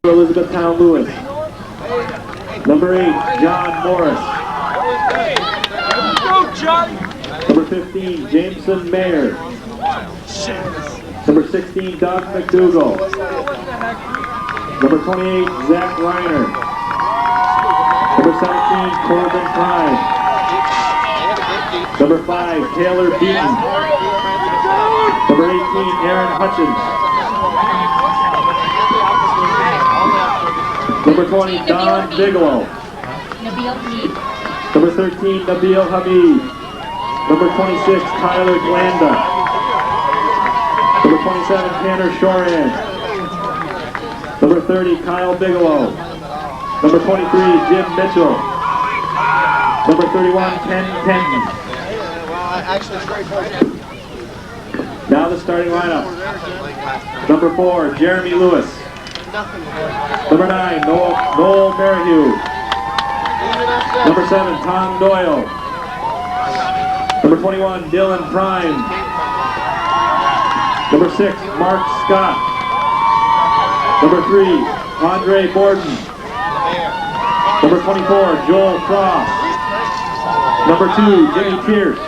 Elizabethtown-Lewis. Number 8, John Morris. Number 15, Jameson Mayer. Number 16, Doug McDougall. Number 28, Zach Reiner. Number 17, Corbin Prime. Number 5, Taylor Beaton. Number 18, Aaron Hutchins. Number 20, Don Bigelow. Number 13, Nabil Hamid. Number 26, Tyler Glanda. Number 27, Tanner Shoran. Number 30, Kyle Bigelow. Number 23, Jim Mitchell. Number 31, Ken Kenton. Now the starting lineup. Number 4, Jeremy Lewis. Number 9, Noel Merrihew. Number 7, Tom Doyle. Number 21, Dylan Prime. Number 6, Mark Scott. Number 3, Andre Borden. Number 24, Joel Frost. Number 2, Jimmy Pierce.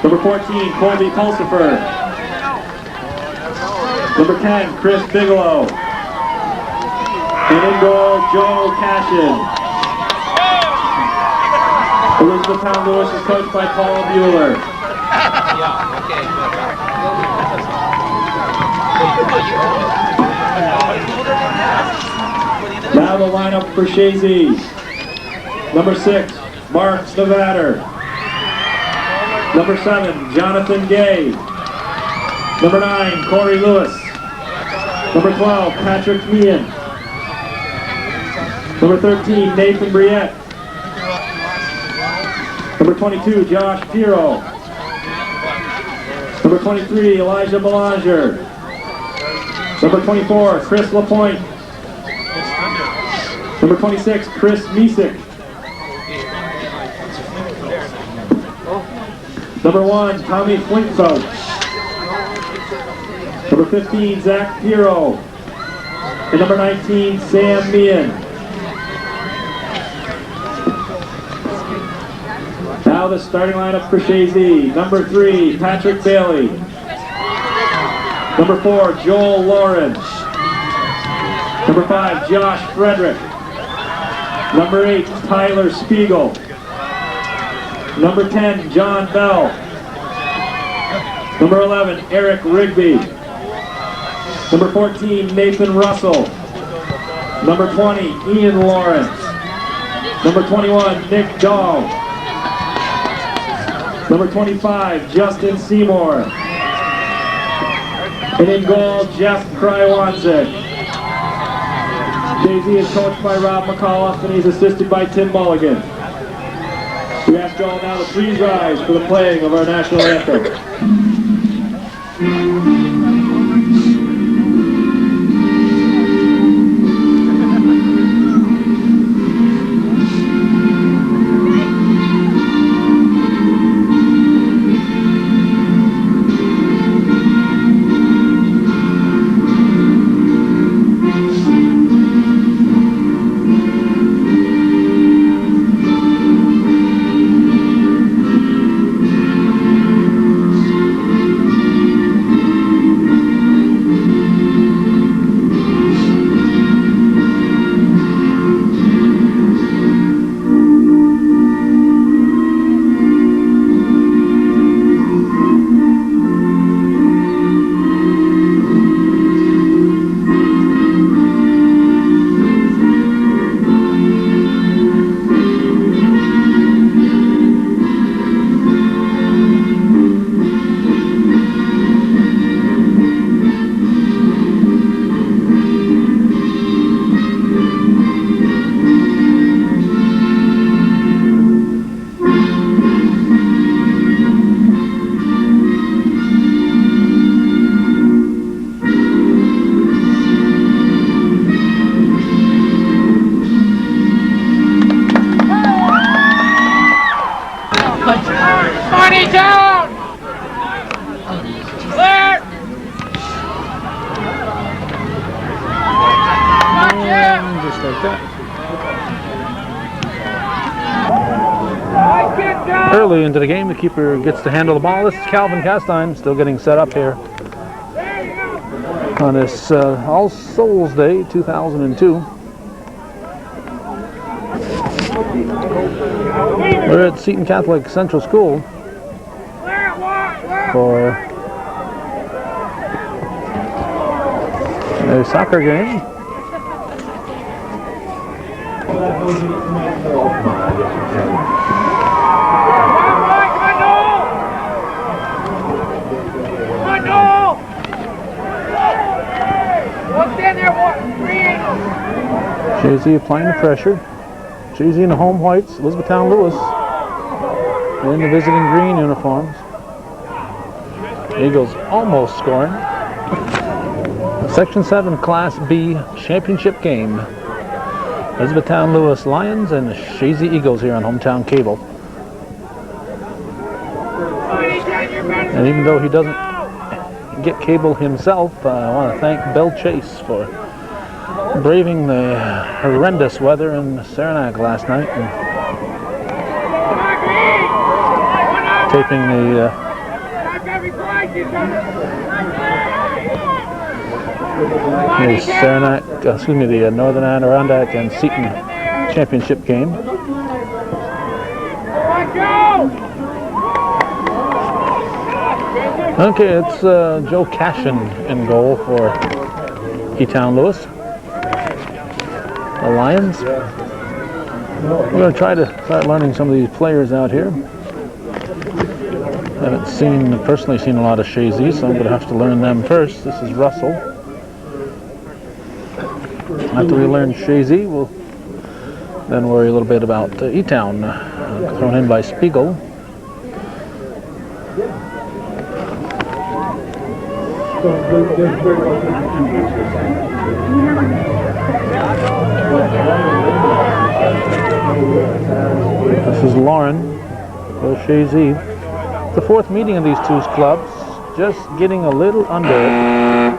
Number 14, Colby Pulsifer. Number 10, Chris Bigelow. And in goal, Joe Cashin. Elizabethtown-Lewis is coached by Paul Bueller. Now the lineup for Chazy. Number 6, Mark Snavater. Number 7, Jonathan Gay. Number 9, Corey Lewis. Number 12, Patrick Meehan. Number 13, Nathan Briette. Number 22, Josh Piro. Number 23, Elijah Belanger. Number 24, Chris LaPointe. Number 26, Chris Misick. Number 1, Tommy Flinkfeld. Number 15, Zach Piro. And number 19, Sam Meehan. Now the starting lineup for Chazy. Number 3, Patrick Bailey. Number 4, Joel Lauren. Number 5, Josh Frederick. Number 8, Tyler Spiegel. Number 10, John Bell. Number 11, Eric Rigby. Number 14, Nathan Russell. Number 20, Ian Lawrence. Number 21, Nick Dahl. Number 25, Justin Seymour. And in goal, Jeff Krywanczyk. Chazy is coached by Rob McAuliffe and he's assisted by Tim Mulligan. We ask you all now to please rise for the playing of our national anthem. like that. Early into the game, the keeper gets to handle the ball. This is Calvin Castine, still getting set up here on this All Souls Day 2002. We're at Seton Catholic Central School for a soccer game. Chazy applying the pressure. Chazy in the home whites, Elizabethtown-Lewis in the visiting green uniforms. Eagles almost scoring. Section 7 Class B championship game. Elizabethtown-Lewis Lions and the Chazy Eagles here on Hometown Cable. And even though he doesn't get cable himself, I want to thank Bill Chase for braving the horrendous weather in Saranac last night and taping the Northern Adirondack and Seton championship game. Okay, it's Joe Cashin in goal for E-Town-Lewis. The Lions. We're going to try to start learning some of these players out here. Haven't personally seen a lot of Chazy, so I'm going to have to learn them first. This is Russell. After we learn Chazy, we'll then worry a little bit about E-Town, thrown in by Spiegel. This is Lauren for Chazy. The fourth meeting of these two clubs, just getting a little under it.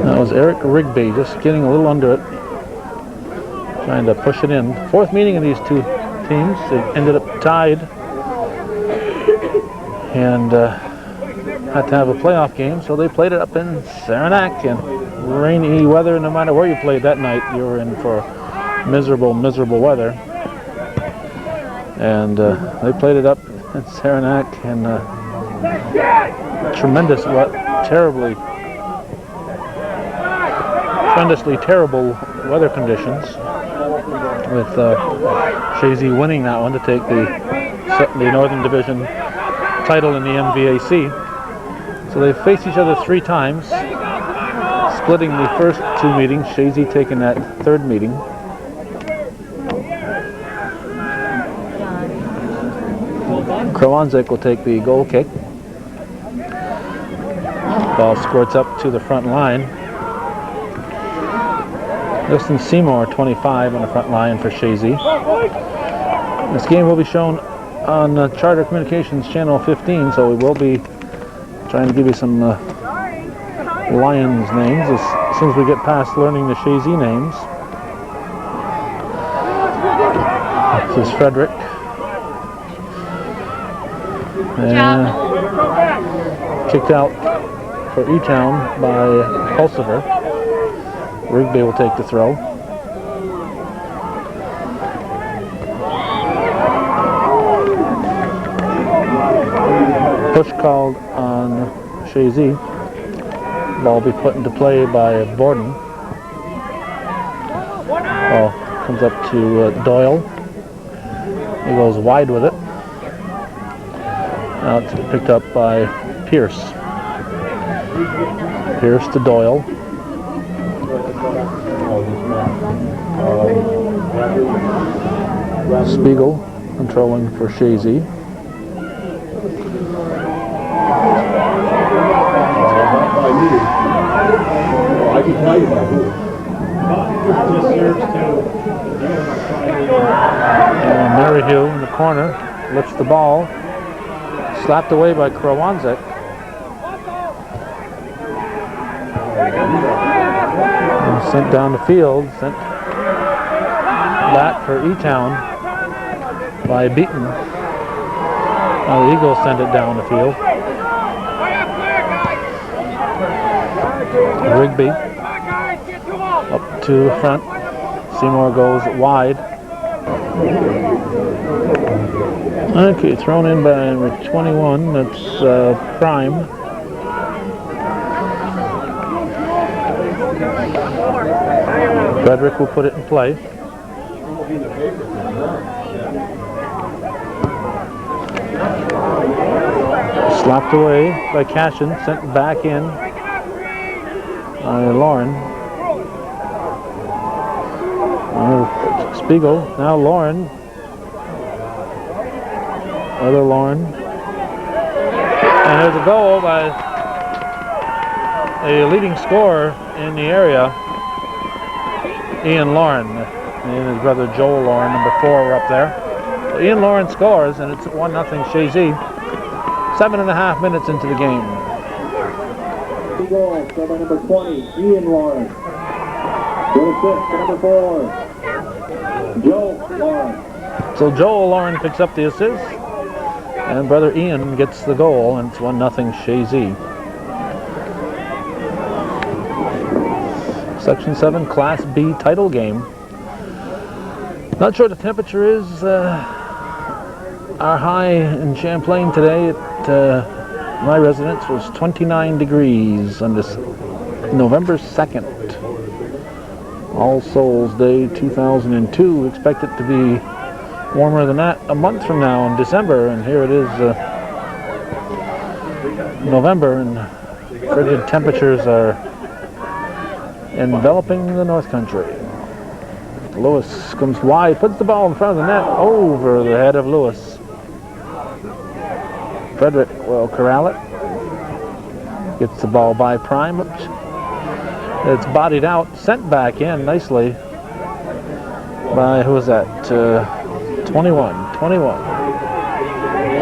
That was Eric Rigby, just getting a little under it, trying to push it in. Fourth meeting of these two teams, they ended up tied and had to have a playoff game, so they played it up in Saranac, and rainy weather. No matter where you played that night, you were in for miserable weather. And they played it up in Saranac in tremendously terrible weather conditions, with Chazy winning that one to take the Northern Division title in the MVAC. So they faced each other 3 times, splitting the first 2 meetings, Chazy taking that third meeting. Krawanzik will take the goal kick. Ball squirts up to the front line. Justin Seymour, 25 on the front line for Chazy. This game will be shown on Charter Communications Channel 15, so we will be trying to give you some Lions names as soon as we get past learning the Chazy names. This is Frederick. And kicked out for E-Town by Pulsiver. Rigby will take the throw. Push called on Chazy. Ball will be put into play by Borden. Ball comes up to Doyle. He goes wide with it. Now it's picked up by Pierce. Pierce to Doyle. Spiegel controlling for Chazy. And Maryhill in the corner lifts the ball. Slapped away by Krawanzik. Sent down the field, sent that for E-Town by Beaton. Now the Eagles send it down the field. Rigby up to the front. Seymour goes wide. Okay, thrown in by number 21. That's Prime. Frederick will put it in play. Slapped away by Cashin, sent back in by Lauren. Spiegel, now Lauren. Other Lauren. And there's a goal by a leading scorer in the area, Ian Lauren, and his brother Joel Lauren, number 4, are up there. So Ian Lauren scores, and it's 1-0 Chazy. 7.5 minutes into the game. Goal by number 20, Ian Lauren. With assist to number 4, Joel Lauren. So Joel Lauren picks up the assist, and brother Ian gets the goal, and it's 1-0 Chazy. Section 7 Class B title game. Not sure what the temperature is. Our high in Champlain today at my residence was 29 degrees on this November 2nd. All Souls Day 2002. Expect it to be warmer than that a month from now in December, and here it is November, and frigid temperatures are enveloping the North Country. Lewis comes wide, puts the ball in front of the net, over the head of Lewis. Frederick will corral it. Gets the ball by Prime. It's bodied out, sent back in nicely by, who was that? 21.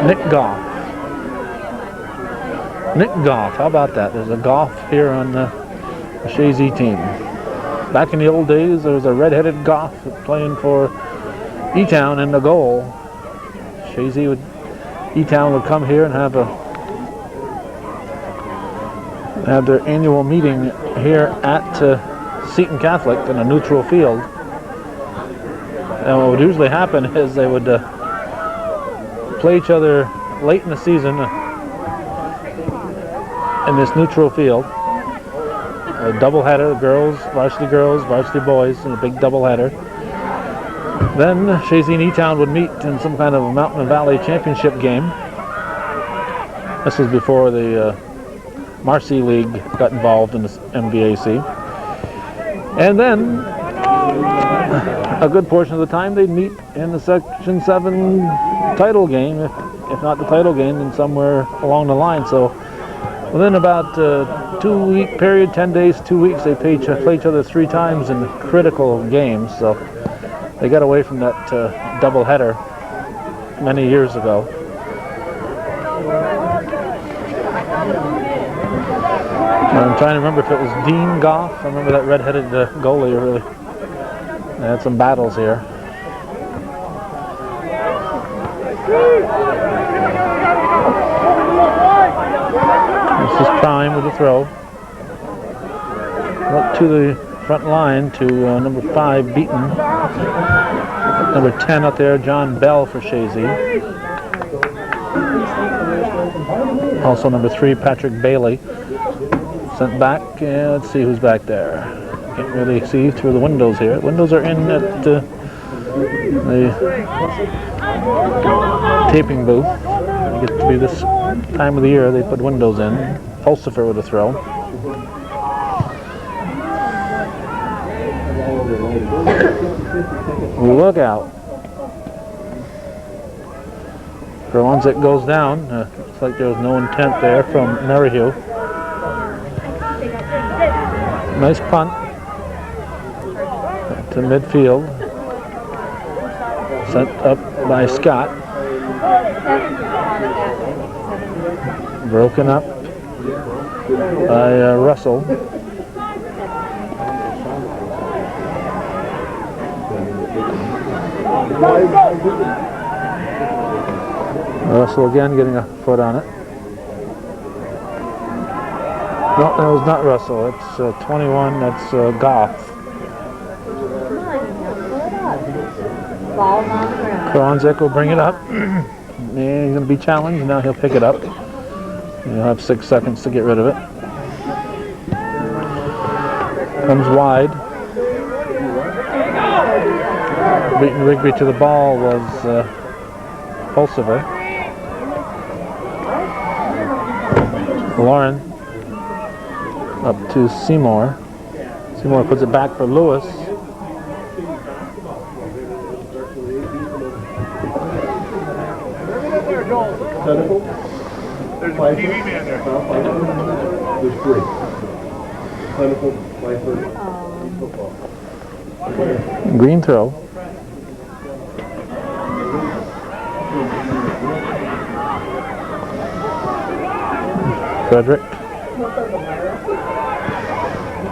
Nick Goff. Nick Goff, how about that? There's a Goff here on the Chazy team. Back in the old days, there was a red-headed Goff playing for E-Town in the goal. Chazy would, E-Town would come here and have their annual meeting here at Seton Catholic in a neutral field. And what would usually happen is they would play each other late in the season in this neutral field. A doubleheader, varsity girls, varsity boys, and a big doubleheader. Then Chazy and E-Town would meet in some kind of Mountain and Valley Championship game. This was before the Marcy League got involved in the MVAC. And then a good portion of the time they'd meet in the Section 7 title game, if not the title game, then somewhere along the line. So within about 2-week period, 10 days, 2 weeks, they play each other 3 times in critical games. So they got away from that double header many years ago. I'm trying to remember if it was Dean Goff. I remember that red-headed goalie really. They had some battles here. This is Prime with the throw. Up to the front line to number 5, Beaton. Number 10 up there, John Bell for Chazy. Also number 3, Patrick Bailey. Sent back, and let's see who's back there. Can't really see through the windows here. Windows are in at the taping booth. It gets to be this time of the year they put windows in. Pulsifer with a throw. Look out. For once it goes down. Looks like there was no intent there from Merrihew. Nice punt to midfield. Sent up by Scott. Broken up by Russell. Russell again getting a foot on it. No, that was not Russell. It's 21. That's Goff. Kronzek will bring it up. And he's going to be challenged. Now he'll pick it up. He'll have 6 seconds to get rid of it. Comes wide. Beating Rigby to the ball was Pulsiver. Lauren up to Seymour. Seymour puts it back for Lewis. There's a TV man there. There's 3. Clinical, football. Green throw. Frederick.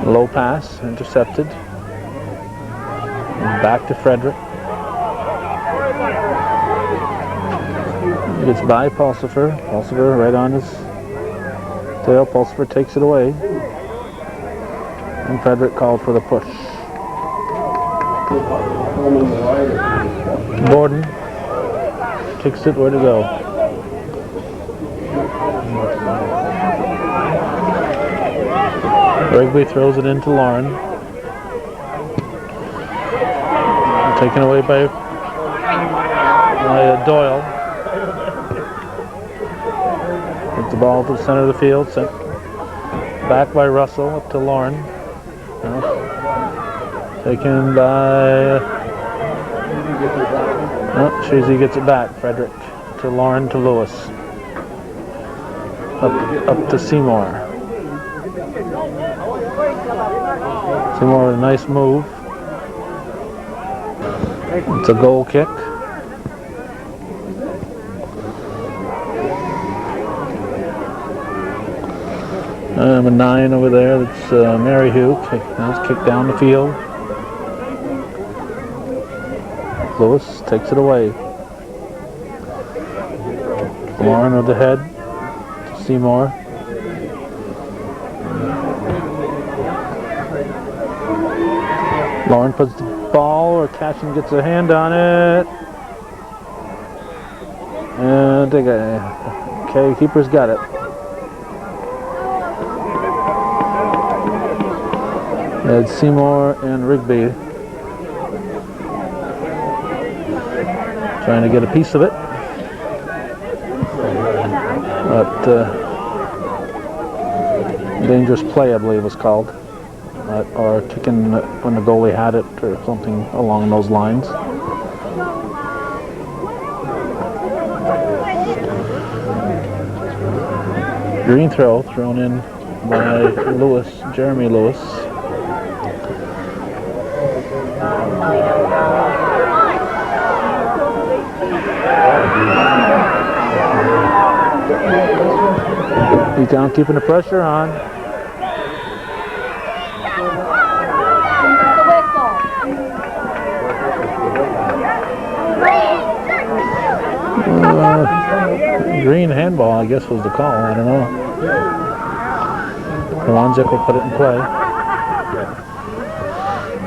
Low pass, intercepted. And back to Frederick. Gets by Pulsifer. Pulsifer right on his tail. Pulsifer takes it away. And Frederick called for the push. Borden kicks it where to go. Rigby throws it into Lauren. Taken away by Doyle. Gets the ball to the center of the field. Sent back by Russell up to Lauren. Now, taken by... Chazy gets it back. Frederick to Lauren to Lewis. Up to Seymour. Seymour with a nice move. It's a goal kick. Number 9 over there, that's Mary Hugh. Now it's kicked down the field. Lewis takes it away. Lauren with the head to Seymour. Lauren puts the ball, or Cashin gets a hand on it. And okay, keeper's got it. It's Seymour and Rigby trying to get a piece of it. But dangerous play, I believe, was called. Or kicking when the goalie had it, or something along those lines. Green throw thrown in by Lewis, Jeremy Lewis. E-Town keeping the pressure on. Green handball, I guess, was the call. I don't know. Kawanzik will put it in play.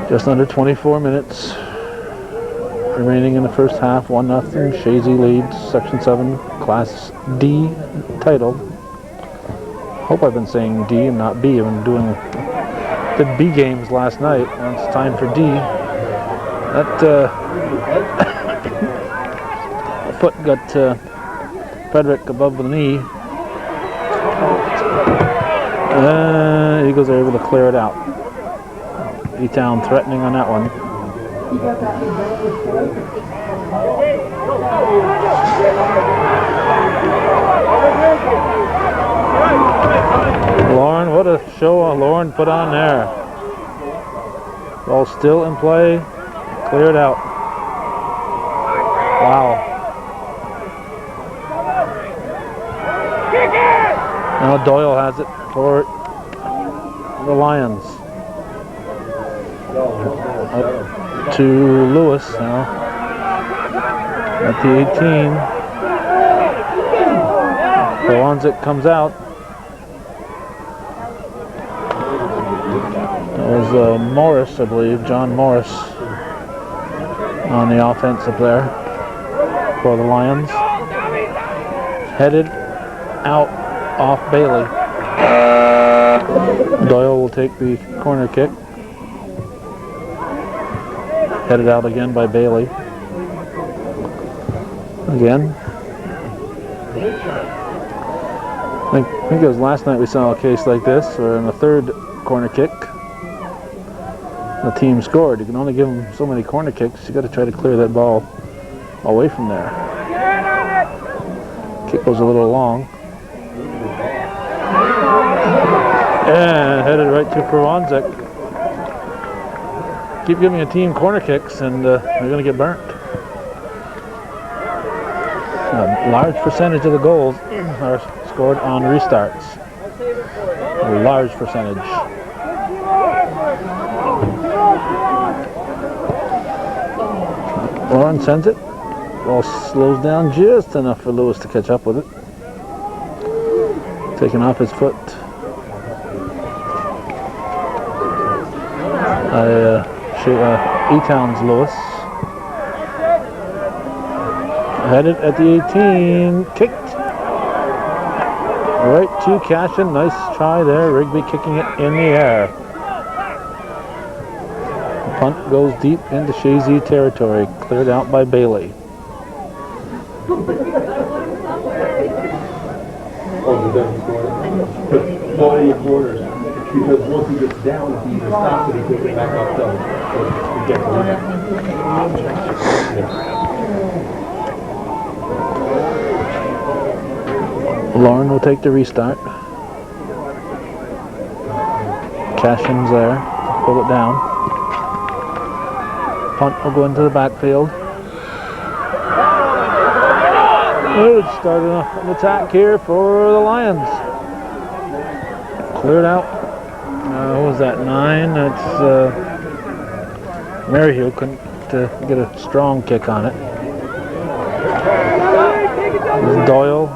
Just under 24 minutes remaining in the first half. 1-0. Chazy leads Section 7 Class D title. Hope I've been saying D and not B. I've been did B games last night. Now it's time for D. That foot got Frederick above the knee. Eagles are able to clear it out. E-Town threatening on that one. Lauren, what a show Lauren put on there. Ball still in play. Cleared out. Wow. Now Doyle has it for the Lions. Up to Lewis now. At the 18, Polonzik comes out. That was Morris, I believe, John Morris on the offense up there for the Lions. Headed out off Bailey. Doyle will take the corner kick. Headed out again by Bailey. Again. I think it was last night we saw a case like this, where in the third corner kick, the team scored. You can only give them so many corner kicks. You got to try to clear that ball away from there. Kick goes a little long. And headed right to Polonzik. Keep giving a team corner kicks and they're going to get burnt. A large percentage of the goals are scored on restarts. A large percentage. Lauren sends it. Ball slows down just enough for Lewis to catch up with it. Taking off his foot. Elizabethtown-Lewis. Headed at the 18, kicked right to Cashin. Nice try there. Rigby kicking it in the air. The punt goes deep into Chazy territory, cleared out by Bailey. Ball in the corners, because once he gets down, he either stops it, he puts it back up, so he gets Lauren will take the restart. Cashin's there, pull it down. Punt will go into the backfield. It's starting an attack here for the Lions. Cleared out. What was that, 9? That's Maryhill couldn't get a strong kick on it. This is Doyle.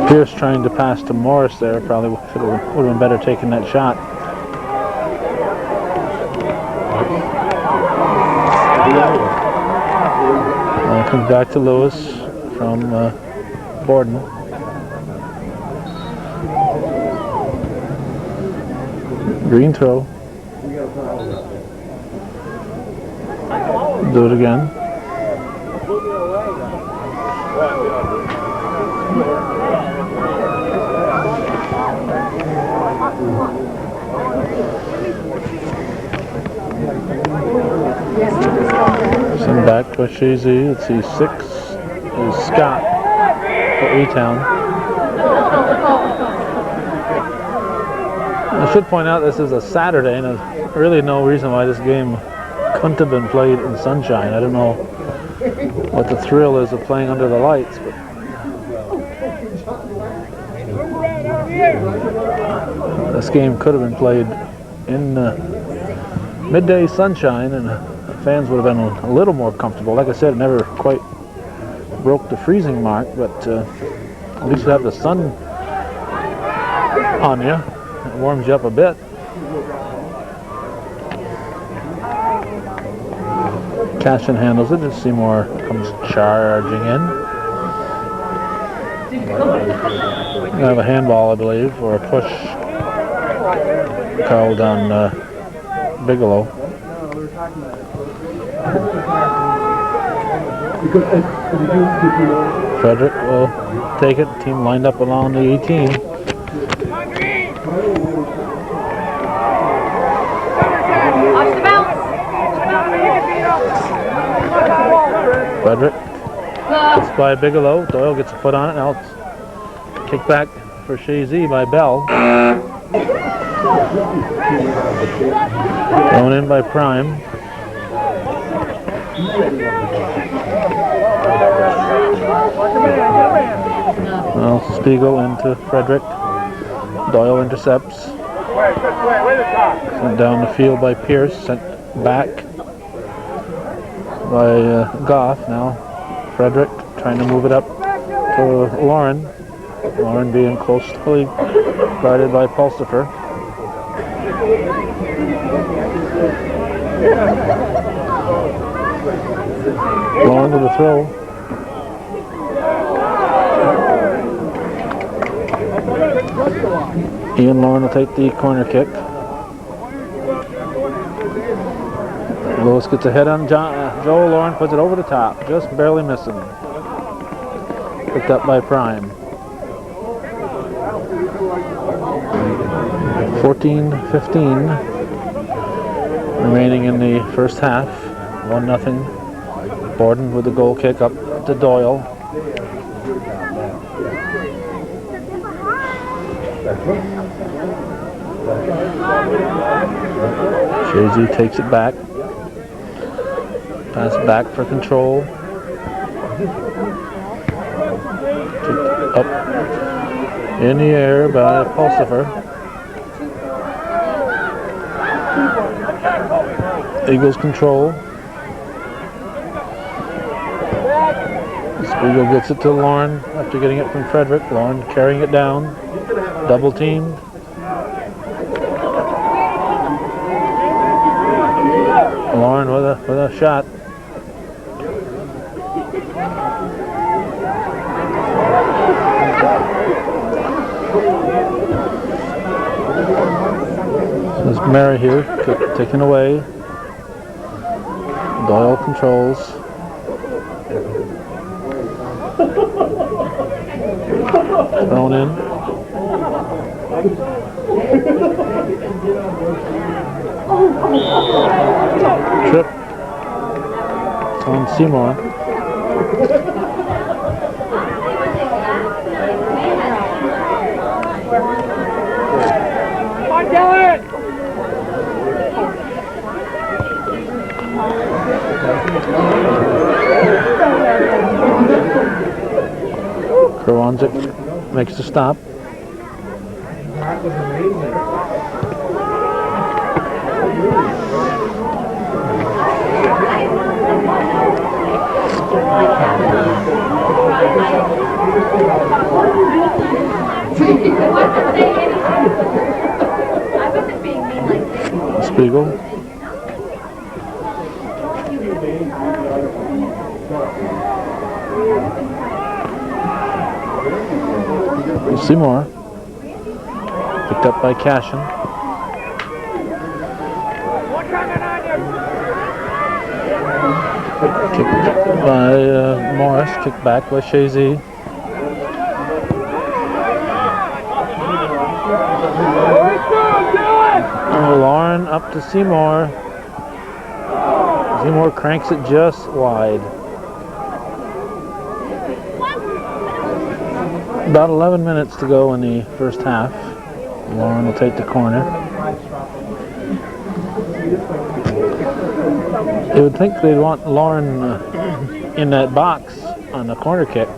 Pierce trying to pass to Morris there. Probably would have been better taking that shot. Comes back to Lewis from Borden. Green throw. Do it again. Send back to Chazy. Let's see, 6 is Scott for A-Town. I should point out this is a Saturday, and there's really no reason why this game couldn't have been played in sunshine. I don't know what the thrill is of playing under the lights, but this game could have been played in midday sunshine, and fans would have been a little more comfortable. Like I said, it never quite broke the freezing mark, but at least you have the sun on you. It warms you up a bit. Cashin handles it, and Seymour comes charging in. We have a handball, I believe, or a push called on Bigelow. Frederick will take it. Team lined up along the 18. Frederick gets by Bigelow. Doyle gets a foot on it. Now it's kick back for Chazy by Bell. Thrown in by Prime. Well, Spiegel into Frederick. Doyle intercepts. Sent down the field by Pierce. Sent back by Goff. Now Frederick trying to move it up to Lauren. Lauren being closely guarded by Pulsifer. Lauren with a throw. Ian Lauren will take the corner kick. Lewis gets a hit on Joe. Lauren puts it over the top, just barely missing. Picked up by Prime. 14-15 remaining in the first half. 1-0. Borden with the goal kick up to Doyle. Chazy takes it back. Pass back for control. Kicked up in the air by Pulsifer. Eagles control. Spiegel gets it to Lauren after getting it from Frederick. Lauren carrying it down. Double teamed. Lauren with a shot. There's Mary here, taken away. Doyle controls. Thrown in. Trip. It's on Seymour. Krawanzik makes the stop. That was amazing. Spiegel. Seymour. Picked up by Cashin. Kicked by Morris. Kicked back by Chazy. Lauren up to Seymour. Seymour cranks it just wide. About 11 minutes to go in the first half. Lauren will take the corner. You would think they'd want Lauren in that box on the corner kick.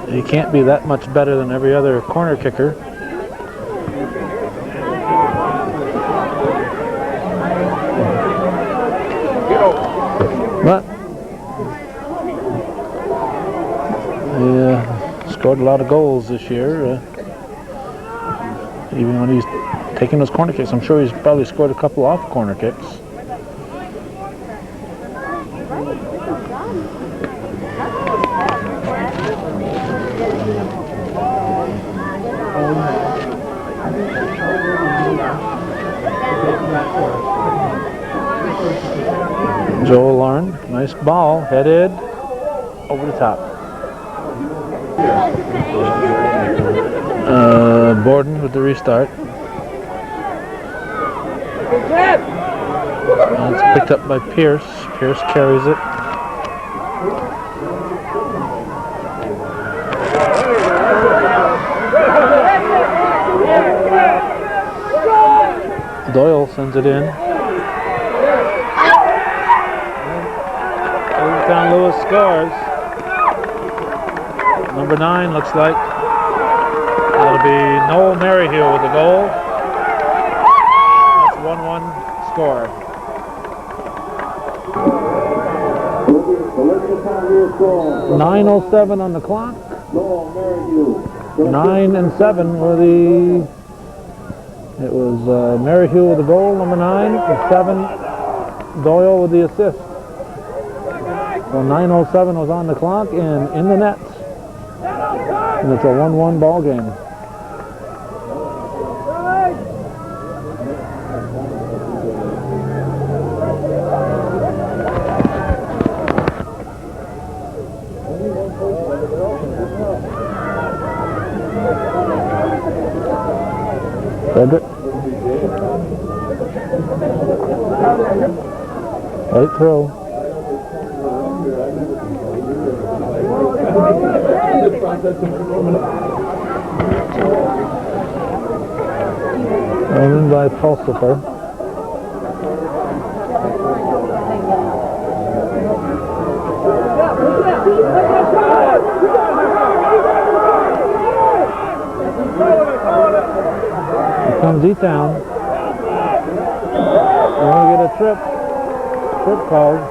He can't be that much better than every other corner kicker. But he scored a lot of goals this year, even when he's taking those corner kicks. I'm sure he's probably scored a couple off corner kicks. Joel Lauren, nice ball, headed over the top. Borden with the restart. It's picked up by Pierce. Pierce carries it. Doyle sends it in. Elizabethtown-Lewis scores. Number 9 looks like That'll be Noel Maryhill with the goal. That's 1-1 score. Elizabethtown-Lewis goal. 9:07 on the clock. Noel Maryhill. 9 and 7 were the. It was Maryhill with the goal, number 9, and 7 Doyle with the assist. So 9:07 was on the clock and in the nets. And it's a 1-1 ball game. Frederick. Right throw. Owned by Pulsifer. Here comes E-Town. We're going to get a trip called.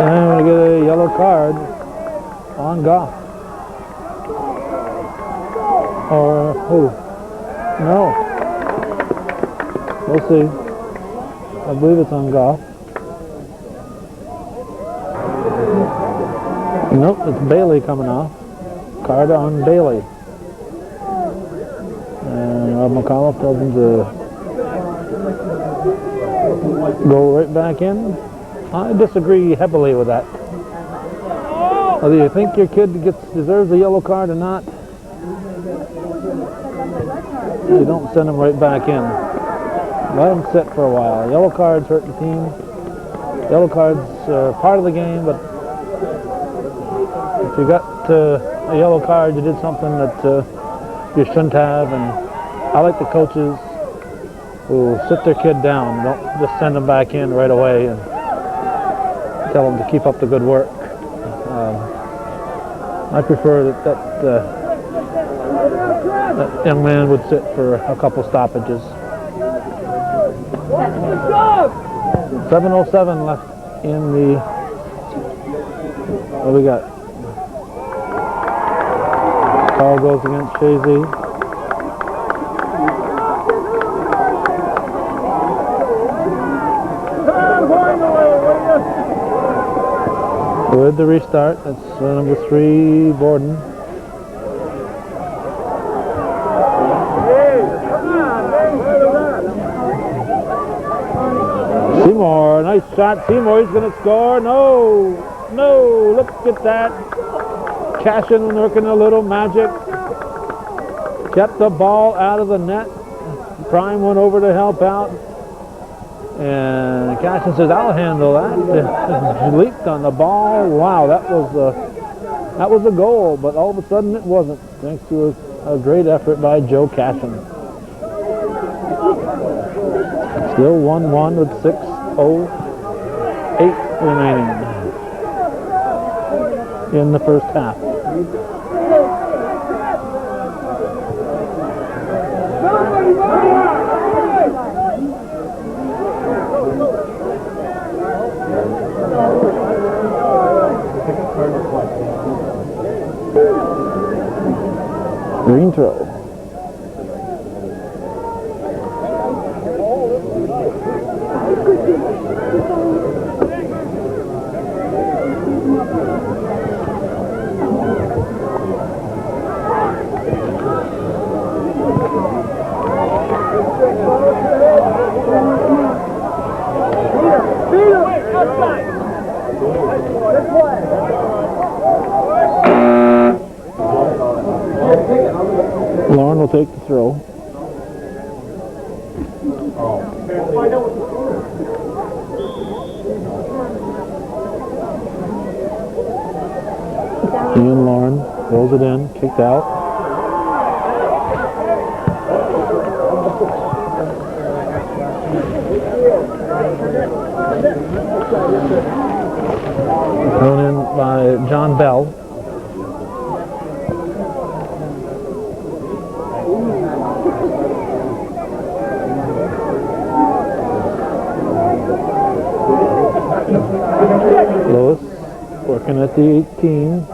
And I'm going to get a yellow card on Goff. Or who? No. We'll see. I believe it's on Goff. Nope, it's Bailey coming off. Card on Bailey. And Rob McAuliffe tells him to go right back in. I disagree heavily with that. Whether you think your kid deserves a yellow card or not, you don't send him right back in. Let him sit for a while. Yellow cards hurt the team. Yellow cards are part of the game, but if you got a yellow card, you did something that you shouldn't have. And I like the coaches who sit their kid down. Don't just send them back in right away and tell them to keep up the good work. I prefer that young man would sit for a couple stoppages. 7:07 left in the. What do we got? Call goes against Chazy. With the restart, that's number 3, Borden. Seymour, nice shot. Seymour, he's going to score. No, look at that. Cashin working a little magic. Kept the ball out of the net. Prime went over to help out. And Cashin says, I'll handle that. He leaped on the ball. Wow, that was a goal, but all of a sudden it wasn't, thanks to a great effort by Joe Cashin. Still 1-1 with 6:08 remaining in the first half. Green throw. Lauren will take the throw. Ian Lauren rolls it in, kicked out. Thrown in by John and Bell. Lewis working at the 18.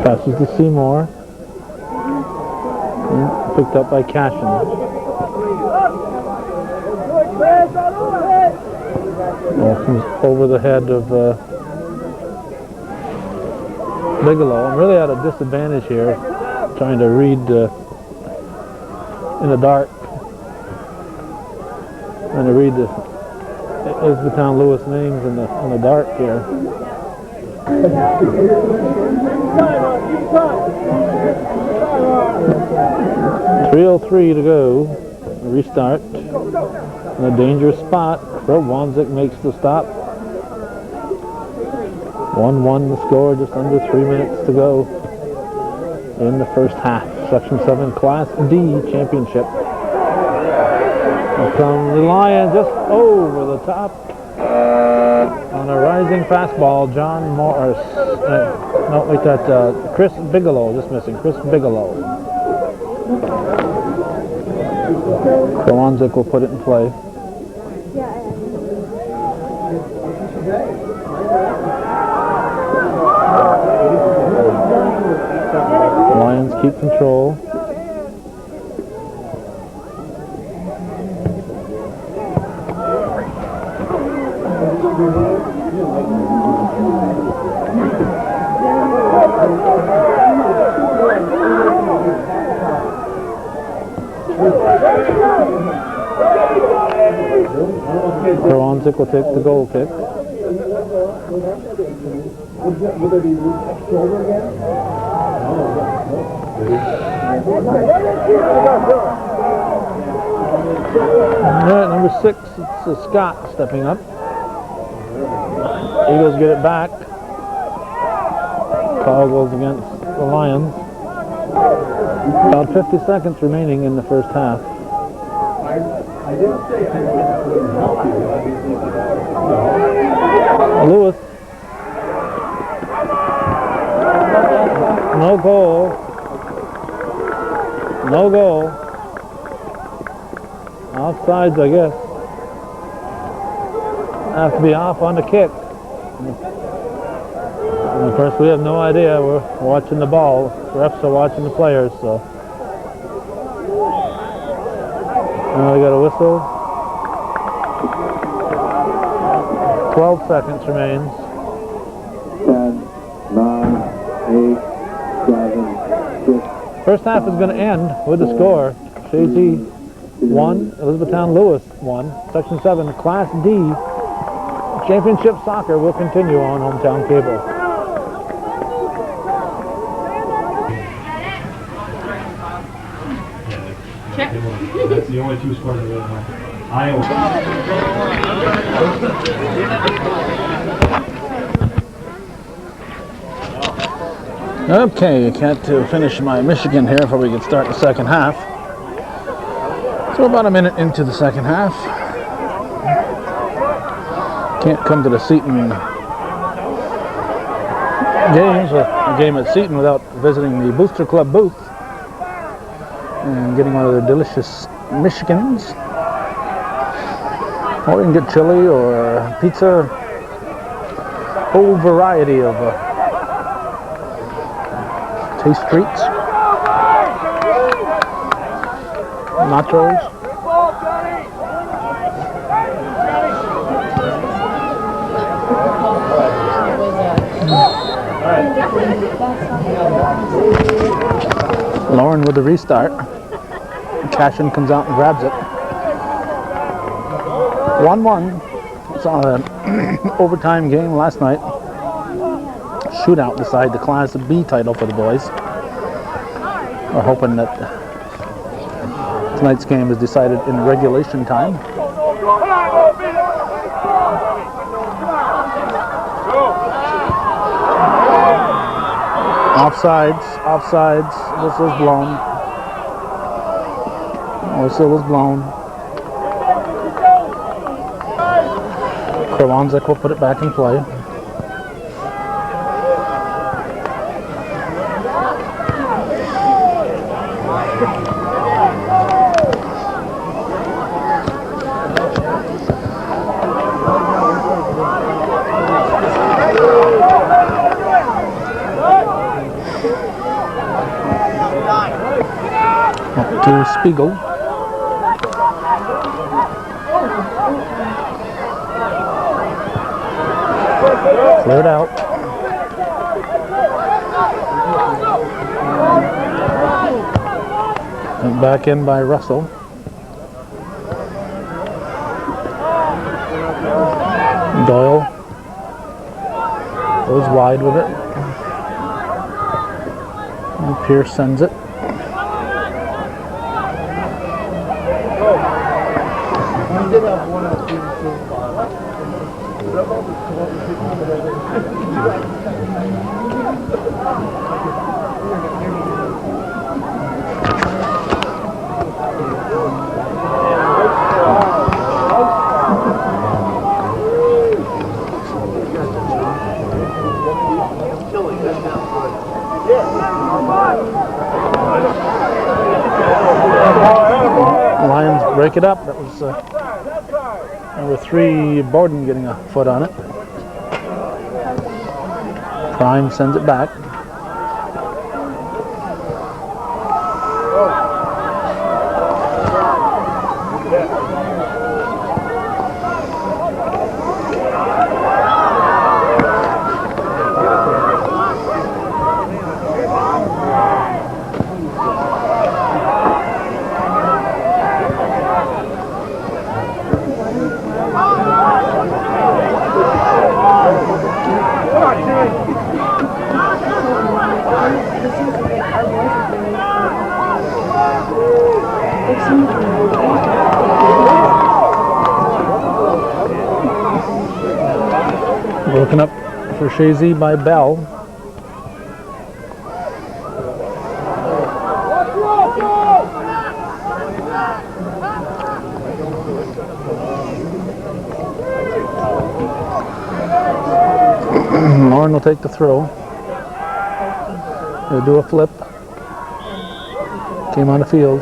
Passes to Seymour. And picked up by Cashin. Comes over the head of Bigelow. I'm really at a disadvantage here, trying to read in the dark. Trying to read the Elizabethtown-Lewis names in the dark here. 3:03 to go. Restart. In a dangerous spot. Wanzik makes the stop. 1-1 the score, just under 3 minutes to go in the first half. Section 7 Class D Championship. Here come the Lions just over the top on a rising fastball. John Morris. No, wait, Chris Bigelow, just missing. Chris Bigelow. Wanzik will put it in play. Lions keep control. Wanzik will take the goal kick. Alright, number 6, it's Scott stepping up. Eagles get it back. Call goes against the Lions. About 50 seconds remaining in the first half. Lewis. No goal. No goal. Offsides, I guess. Have to be off on the kick. And of course, we have no idea. We're watching the ball. Refs are watching the players, so. Now we got a whistle. 12 seconds remains. 10, 9, 8, 7, 6. First half is going to end with the score. Chazy 1, Elizabethtown-Lewis 1. Section 7, Class D. Championship soccer will continue on Hometown Cable. That's the only two scores I really know. Iowa. Okay, I can't finish my Michigan here before we can start the second half. So about a minute into the second half. Can't come to the Seton games, a game at Seton, without visiting the Booster Club booth and getting one of their delicious Michigans. Or you can get chili or pizza, whole variety of taste treats, nachos. Lauren with the restart. Cashin comes out and grabs it. 1-1. Saw an overtime game last night. Shootout decide the Class B title for the boys. We're hoping that tonight's game is decided in regulation time. Offsides, whistle is blown. Whistle is blown. Krawanzik will put it back in play. Up to Spiegel. Cleared out. And back in by Russell. Doyle goes wide with it. And Pierce sends it. Lions break it up. That was number 3, Borden getting a foot on it. Prime sends it back. Broken up for Chazy by Bell. Lauren will take the throw. He'll do a flip. Came on the field.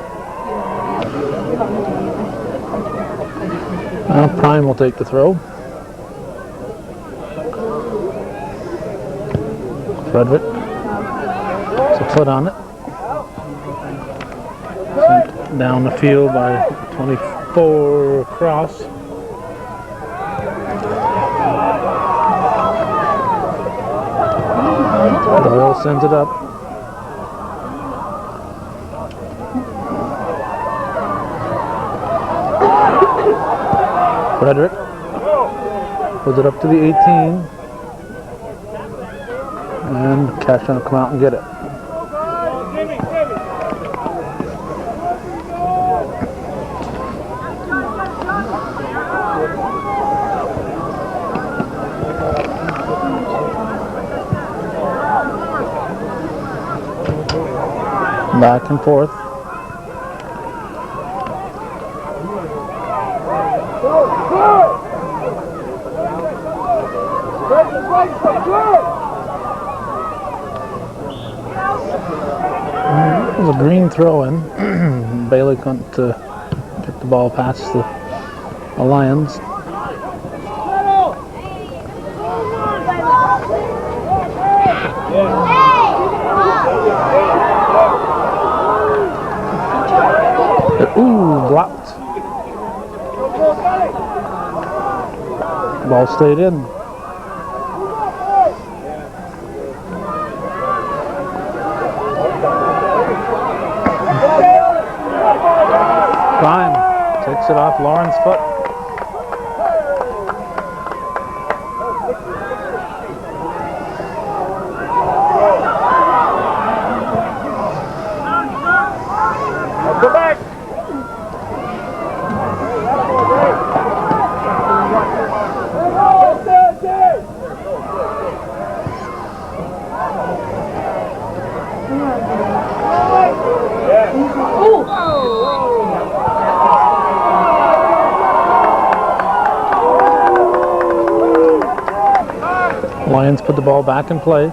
Now Prime will take the throw. Frederick. It's a foot on it. Sent down the field by 24 across. Doyle sends it up. Frederick puts it up to the 18. And Cash gonna come out and get it. Back and forth. It was a green throw in. Bailey couldn't get the ball past the Lions. Ooh, blocked. Ball stayed in. Prime takes it off Lauren's foot. Go back. put the ball back in play.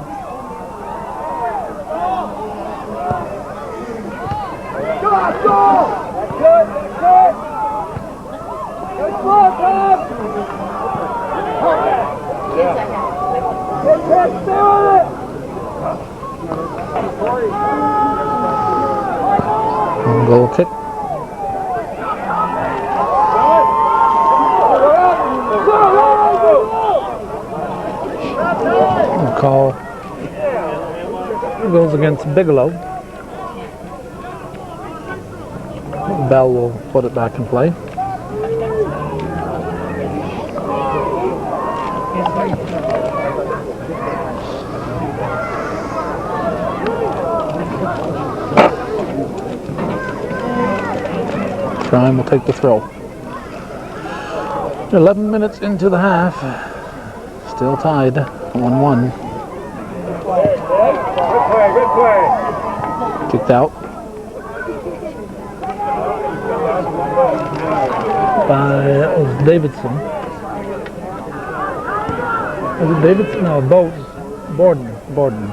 Goal kick. The call goes against Bigelow. Bell will put it back in play. Prime will take the throw. 11 minutes into the half. Still tied, 1-1. Good play. Kicked out by Davidson. Was it Davidson? No, Borden.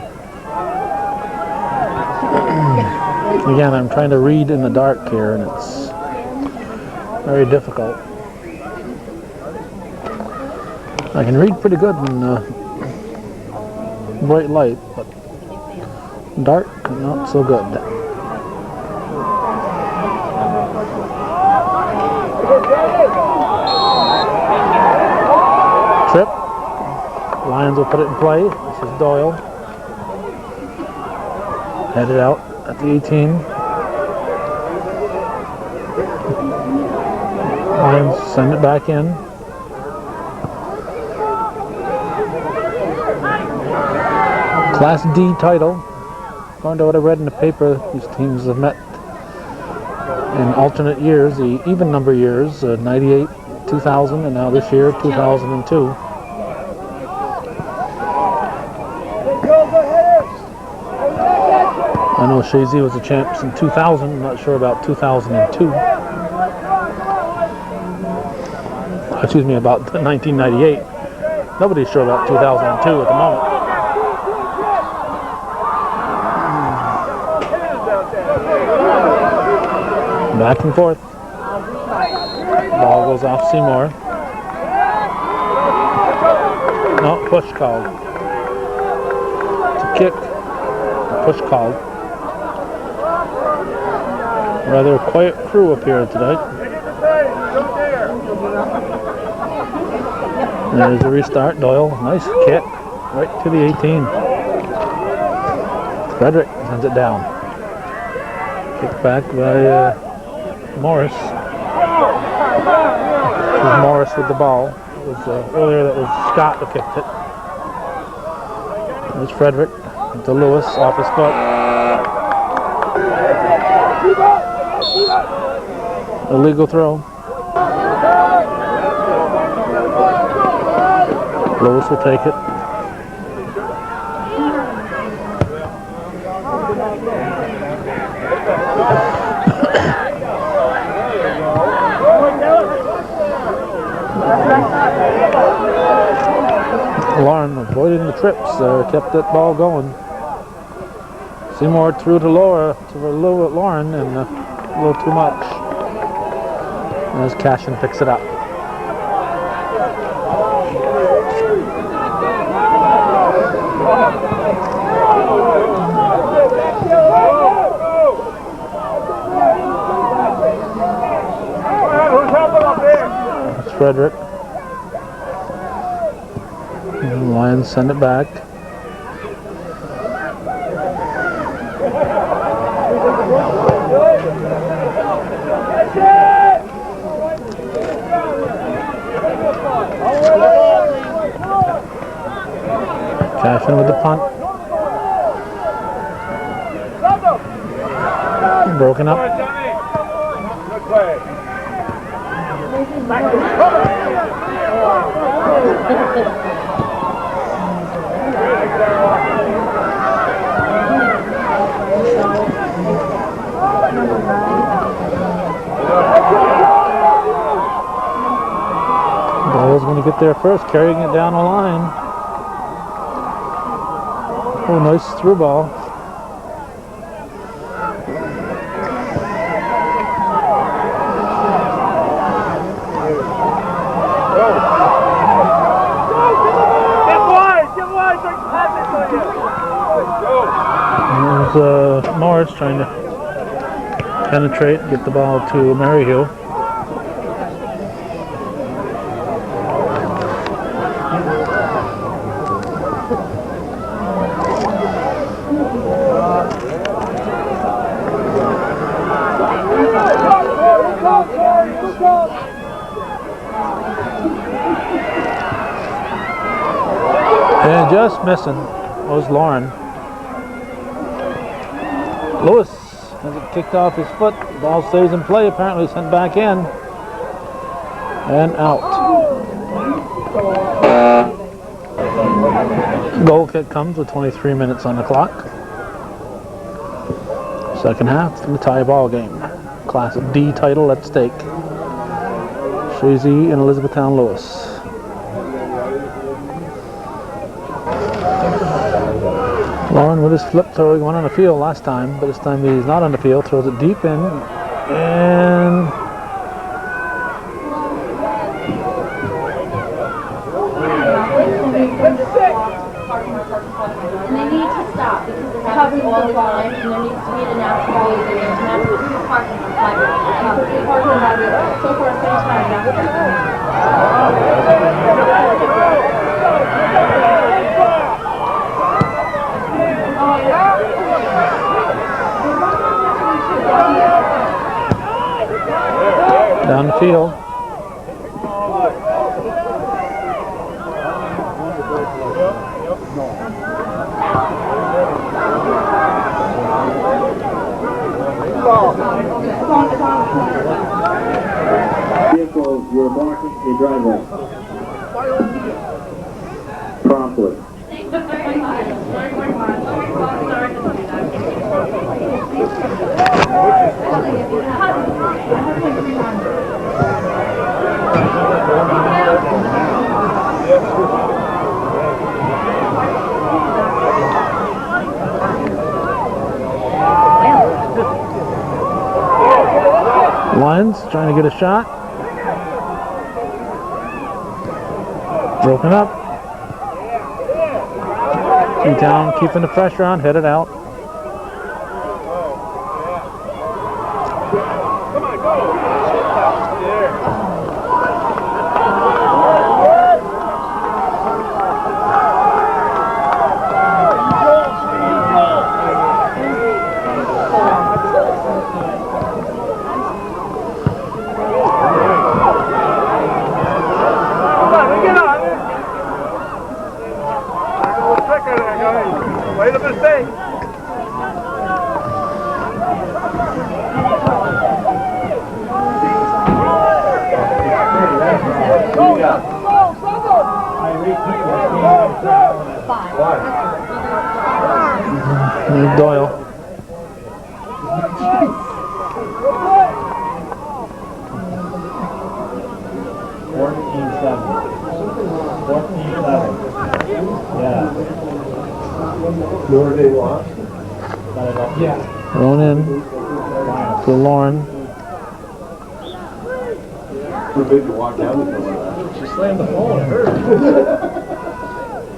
Again, I'm trying to read in the dark here, and it's very difficult. I can read pretty good in bright light, but dark, not so good. Trip. Lions will put it in play. This is Doyle. Headed out at the 18. Lions send it back in. Class D title. According to what I read in the paper, these teams have met in alternate years, the even number years, 98, 2000, and now this year, 2002. I know Chazy was the champs in 2000, I'm not sure about 2002. Excuse me, about 1998. Nobody's sure about 2002 at the moment. Back and forth. Ball goes off Seymour. No, push called. It's a kick. Push called. Rather quiet crew up here tonight. There's a restart. Doyle, nice kick. Right to the 18. Frederick sends it down. Kicked back by Morris. It was Morris with the ball. It was earlier that was Scott who kicked it. There's Frederick to Lewis off his foot. Illegal throw. Lewis will take it. Lauren avoiding the trips, kept that ball going. Seymour threw to Lauren, and a little too much. As Cashin picks it up. That's Frederick. And the Lions send it back. Cashin with the punt. Broken up. Doyle's going to get there first, carrying it down the line. Oh, nice through ball. There's Morris trying to penetrate, get the ball to Maryhill. And just missing was Lauren. Lewis has it kicked off his foot. The ball stays in play, apparently sent back in. And out. Goal kick comes with 23 minutes on the clock. Second half, the tie ball game. Class D title at stake. Chazy and Elizabethtown-Lewis. Lauren with his flip throw, he went on the field last time, but this time he's not on the field, throws it deep in, and they need to stop because it's covering all the line, and there needs to be an announcement all the way. Parking so far, finish time down the field. Vehicles were blocking a driveway. Promptly. Lions trying to get a shot. Broken up. T-Town keeping the pressure on, headed out. Wait a mistake. Doyle. Yeah. Notre Dame lost? Yeah. Thrown in to Lauren. Too big to walk down the field. She slammed the ball and it hurt.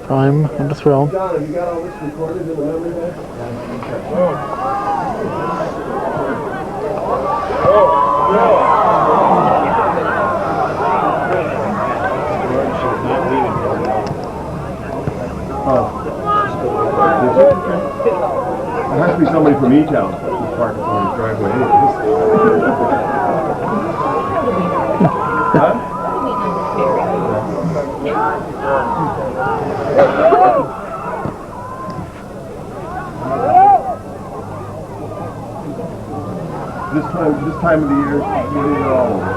Prime on the throw. John, have you got all this recorded in the memory bank? There has to be somebody from E-Town who's parked on his driveway anyways. Huh? This time of the year, really they're all over.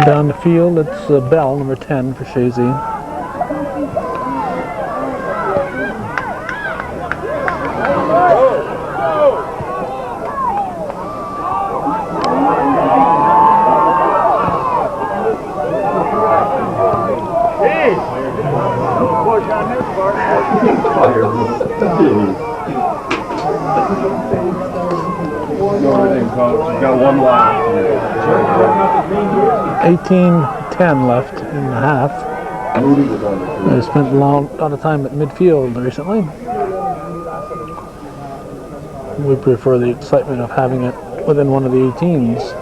Down the field, it's Bell, number 10 for Chazy. Push on this part. Everything, coach. You got one lap. 18:10 left in the half. I spent a lot of time at midfield recently. We prefer the excitement of having it within one of the 18s.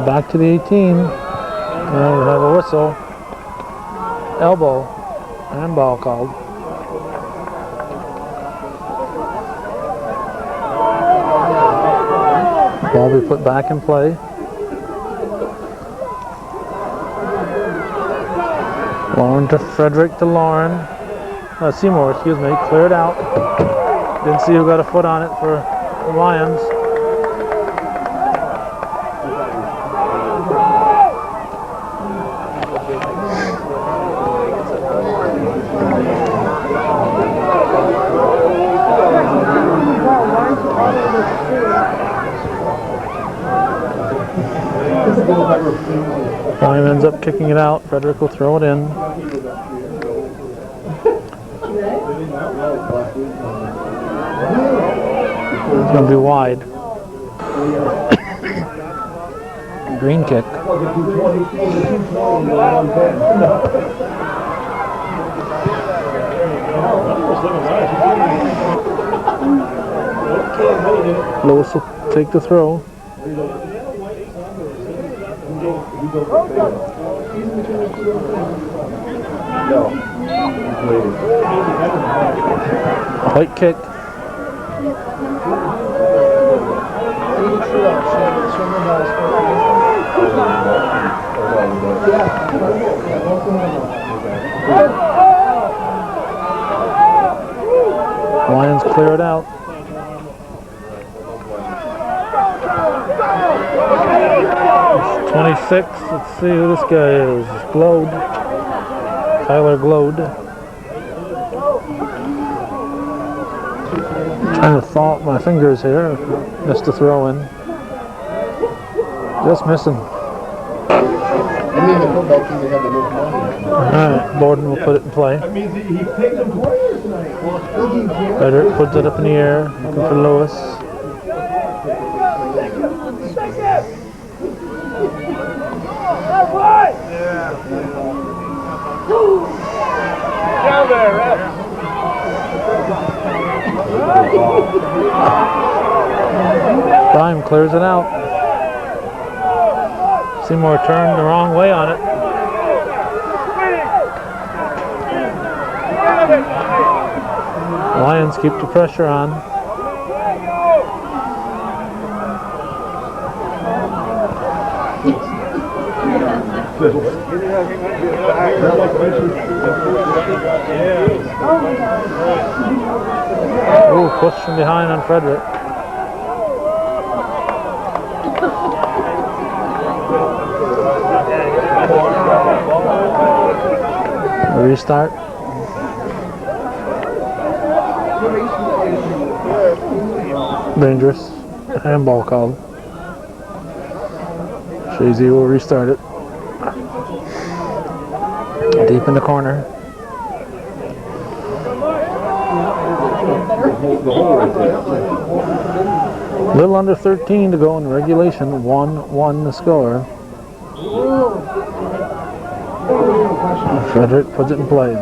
Back to the 18. Now we have a whistle, elbow, and ball called. Ball be put back in play. Lauren to Frederick to Lauren. Seymour, excuse me, cleared out. Didn't see who got a foot on it for the Lions. Ryan ends up kicking it out. Frederick will throw it in. It's going to be wide. Green kick. Lewis will take the throw. White kick. Lions clear it out. It's 26. Let's see who this guy is. It's Glode. Tyler Glode. Trying to thaw my fingers here. Missed a throw in. Just missing. Alright, Borden will put it in play. Frederick puts it up in the air. Looking for Lewis. Down there, ref. Dime clears it out. Seymour turned the wrong way on it. Lions keep the pressure on. Ooh, push from behind on Frederick. A restart. Dangerous. Handball called. Chazy will restart it. Deep in the corner. Little under 13 to go in regulation. 1-1 the score. Frederick puts it in play.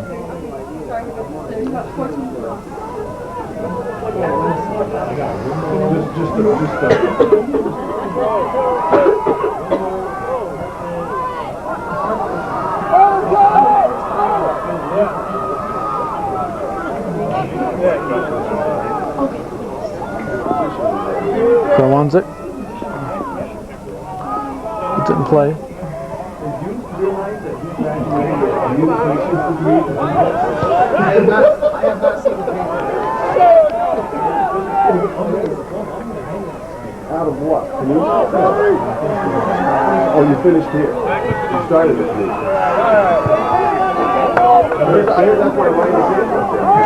Karwanzik puts it in play. I have not seen the Out of what? Can you? Oh, you finished here. You started it here.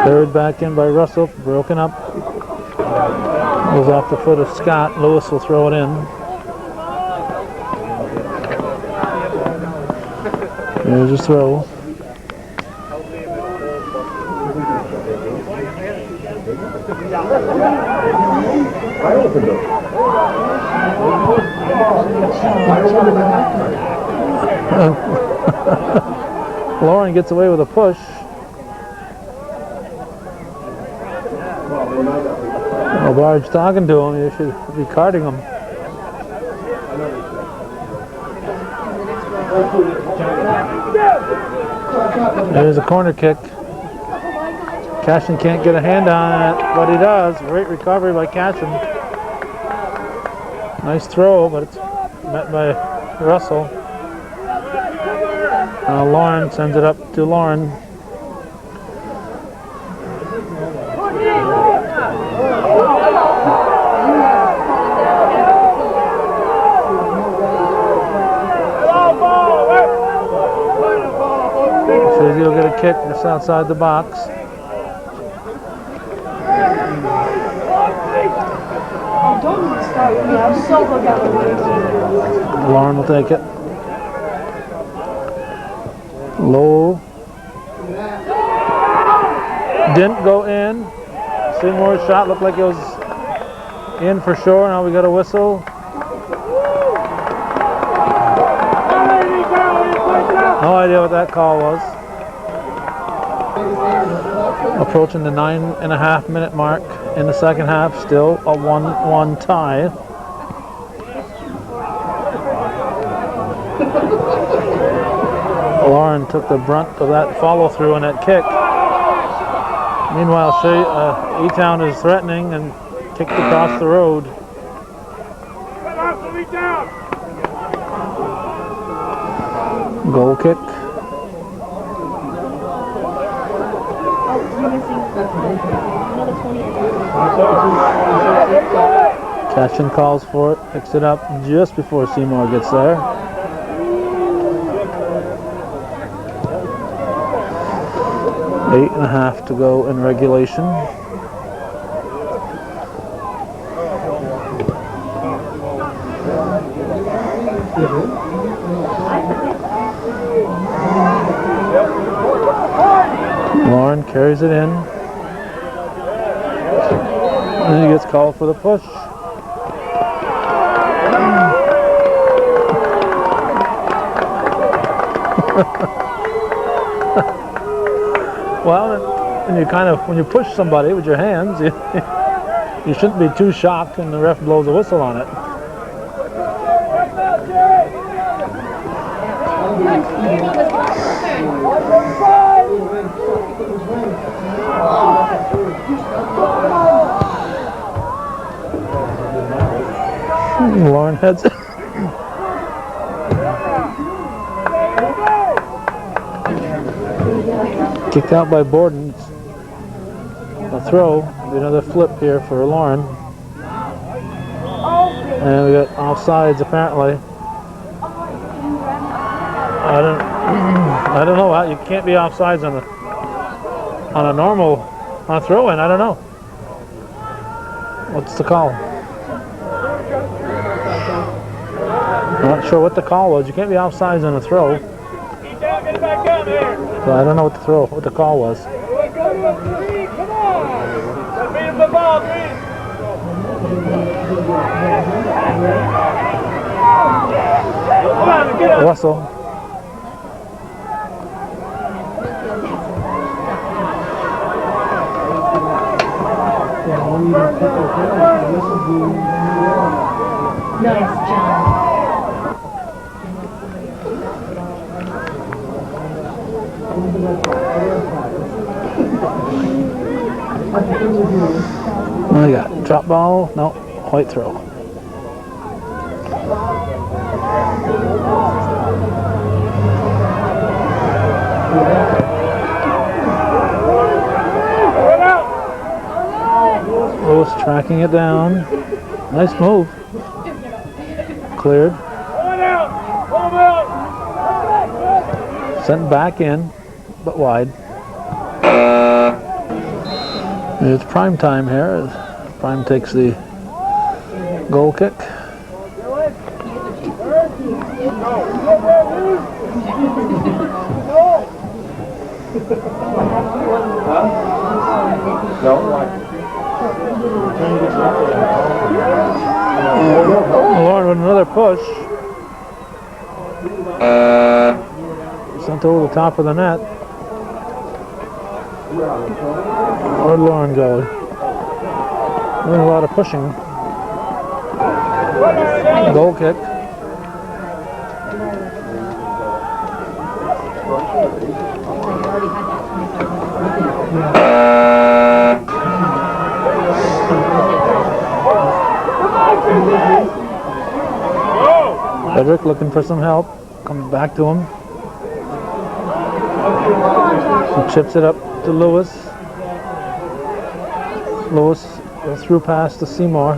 Carried back in by Russell, broken up. Goes off the foot of Scott. Lewis will throw it in. There's his throw. I opened it. Lauren gets away with a push. Barge talking to him. You should be carding him. There's a corner kick. Cashin can't get a hand on it, but he does. Great recovery by Cashin. Nice throw, but it's met by Russell. Lauren sends it up to Lauren. Chazy will get a kick just outside the box. Lauren will take it. Low. Didn't go in. Seymour's shot looked like it was in for sure. Now we got a whistle. No idea what that call was. Approaching the 9.5 minute mark in the second half. Still a 1-1 tie. Lauren took the brunt of that follow through and that kick. Meanwhile, E-Town is threatening and kicked across the road. Goal kick. Cashin calls for it, picks it up just before Seymour gets there. Eight and a half to go in regulation. Lauren carries it in. And he gets called for the push. Well, and you when you push somebody with your hands, you shouldn't be too shocked when the ref blows a whistle on it. Lauren heads it. Kicked out by Borden. A throw. Another flip here for Lauren. And we got offsides apparently. I don't know. You can't be offsides on a normal throw-in. I don't know. What's the call? I'm not sure what the call was. You can't be offsides on a throw. So I don't know what the call was. Whistle. Nice job. What do we got? Drop ball? No. White throw. Lewis tracking it down. Nice move. cleared. Sent back in, but wide. It's prime time here. Prime takes the goal kick. Lauren with another push. Sent over the top of the net. Where'd Lauren go? Doing a lot of pushing. Goal kick. Frederick looking for some help. Comes back to him. He chips it up to Lewis. Lewis goes through pass to Seymour.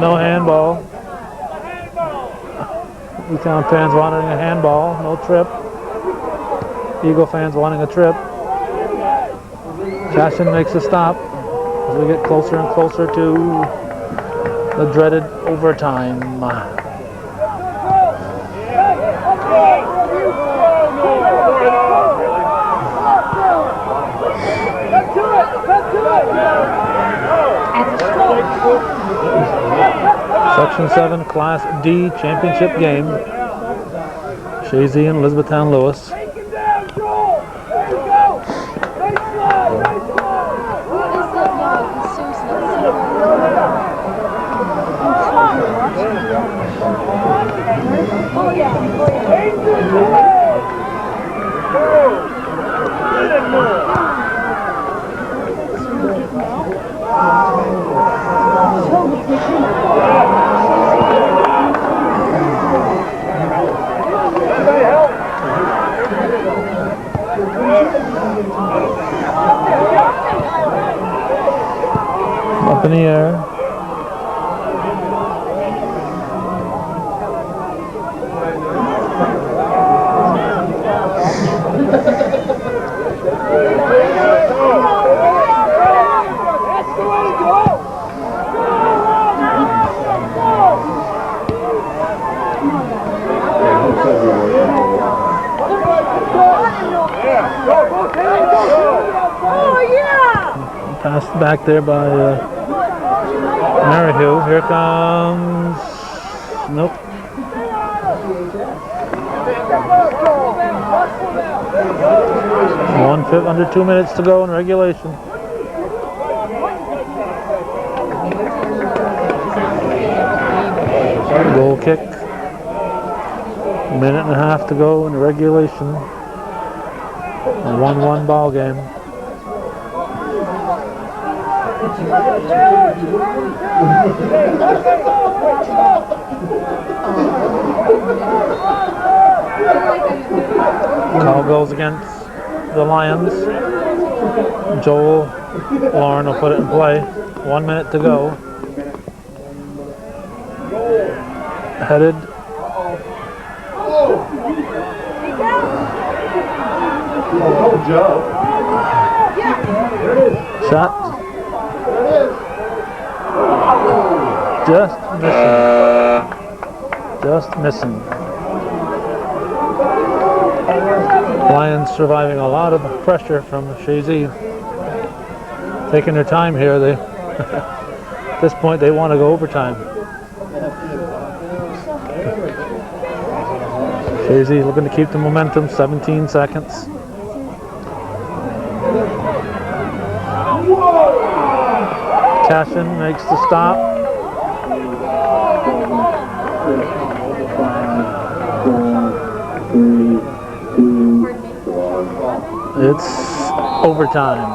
No handball. E-Town fans wanting a handball. No trip. Eagle fans wanting a trip. Cashin makes a stop as we get closer and closer to the dreaded overtime. Section 7 Class D championship game. Chazy and Elizabethtown-Lewis. Up in the air. Passed back there by Maryhill. Here comes... Nope. Under 2 minutes to go in regulation. Goal kick. Minute and a half to go in regulation. A 1-1 ball game. Call goes against the Lions. Joel Lauren will put it in play. 1 minute to go. Headed. Shot. Just missing. Just missing. Lions surviving a lot of pressure from Chazy. Taking their time here. They at this point they want to go overtime. Chazy looking to keep the momentum. 17 seconds. Cashin makes the stop. 5, 4, 3, 2, 1. It's overtime.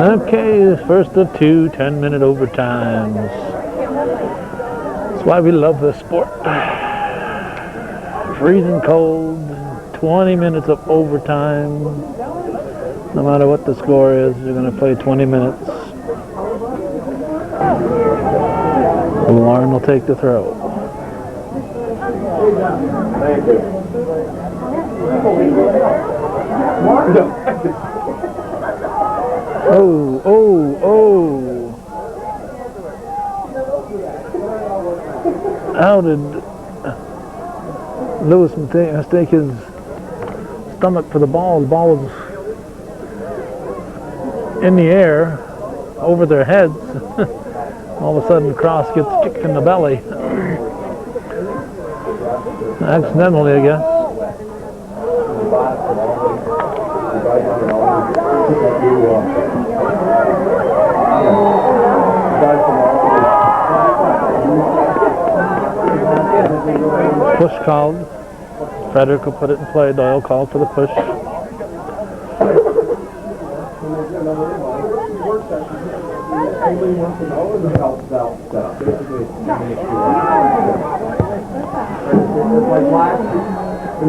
Okay, first of two 10-minute overtimes. That's why we love this sport. Freezing cold, 20 minutes of overtime. No matter what the score is, you're going to play 20 minutes. Lauren will take the throw. Thank you. Oh, oh, oh. How did Lewis mistake his stomach for the ball? The ball was in the air over their heads. All of a sudden, Cross gets kicked in the belly. Accidentally, I guess. Push called. Frederick will put it in play. Doyle called for the push.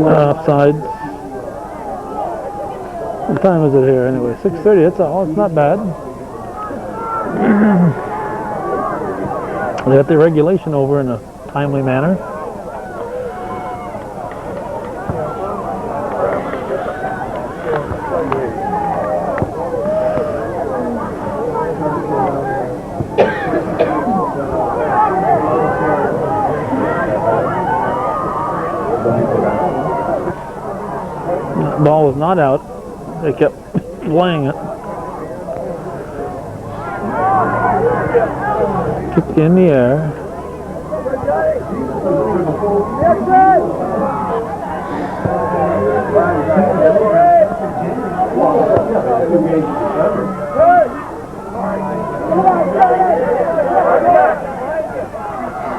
Offsides. What time is it here anyway? 6:30. It's not bad. They got the regulation over in a timely manner. The ball was not out. They kept playing it. Kicked in the air.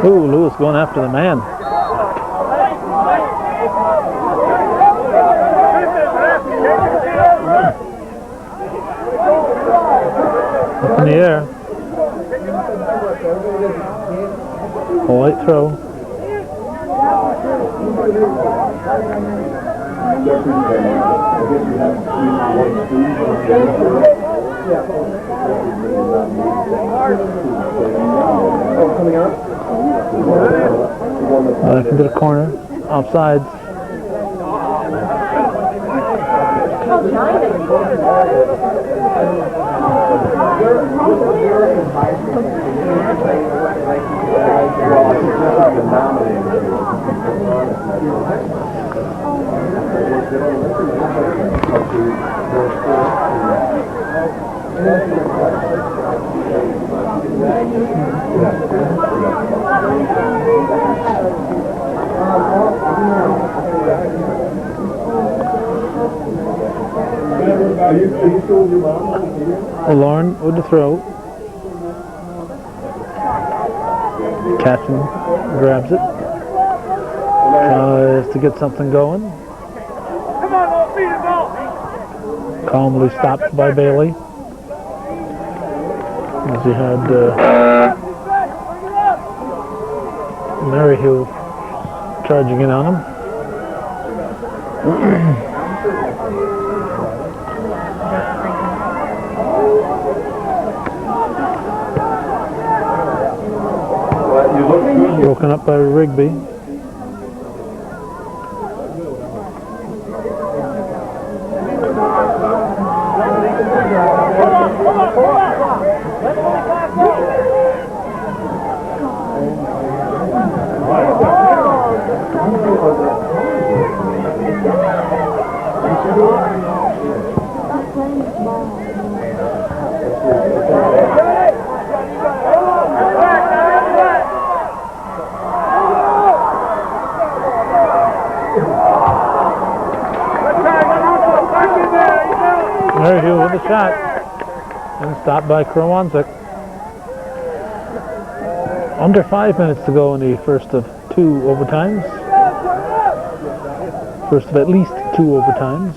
Ooh, Lewis going after the man. Up in the air. A light throw. Back into the corner. Offsides. Lauren with the throw. Catching, grabs it. Tries to get something going. Calmly stopped by Bailey. As he had Maryhill charging in on him. Broken up by Rigby. Maryhill with a shot and stopped by Krawanczyk. Under 5 minutes to go in the first of two overtimes. First of at least two overtimes.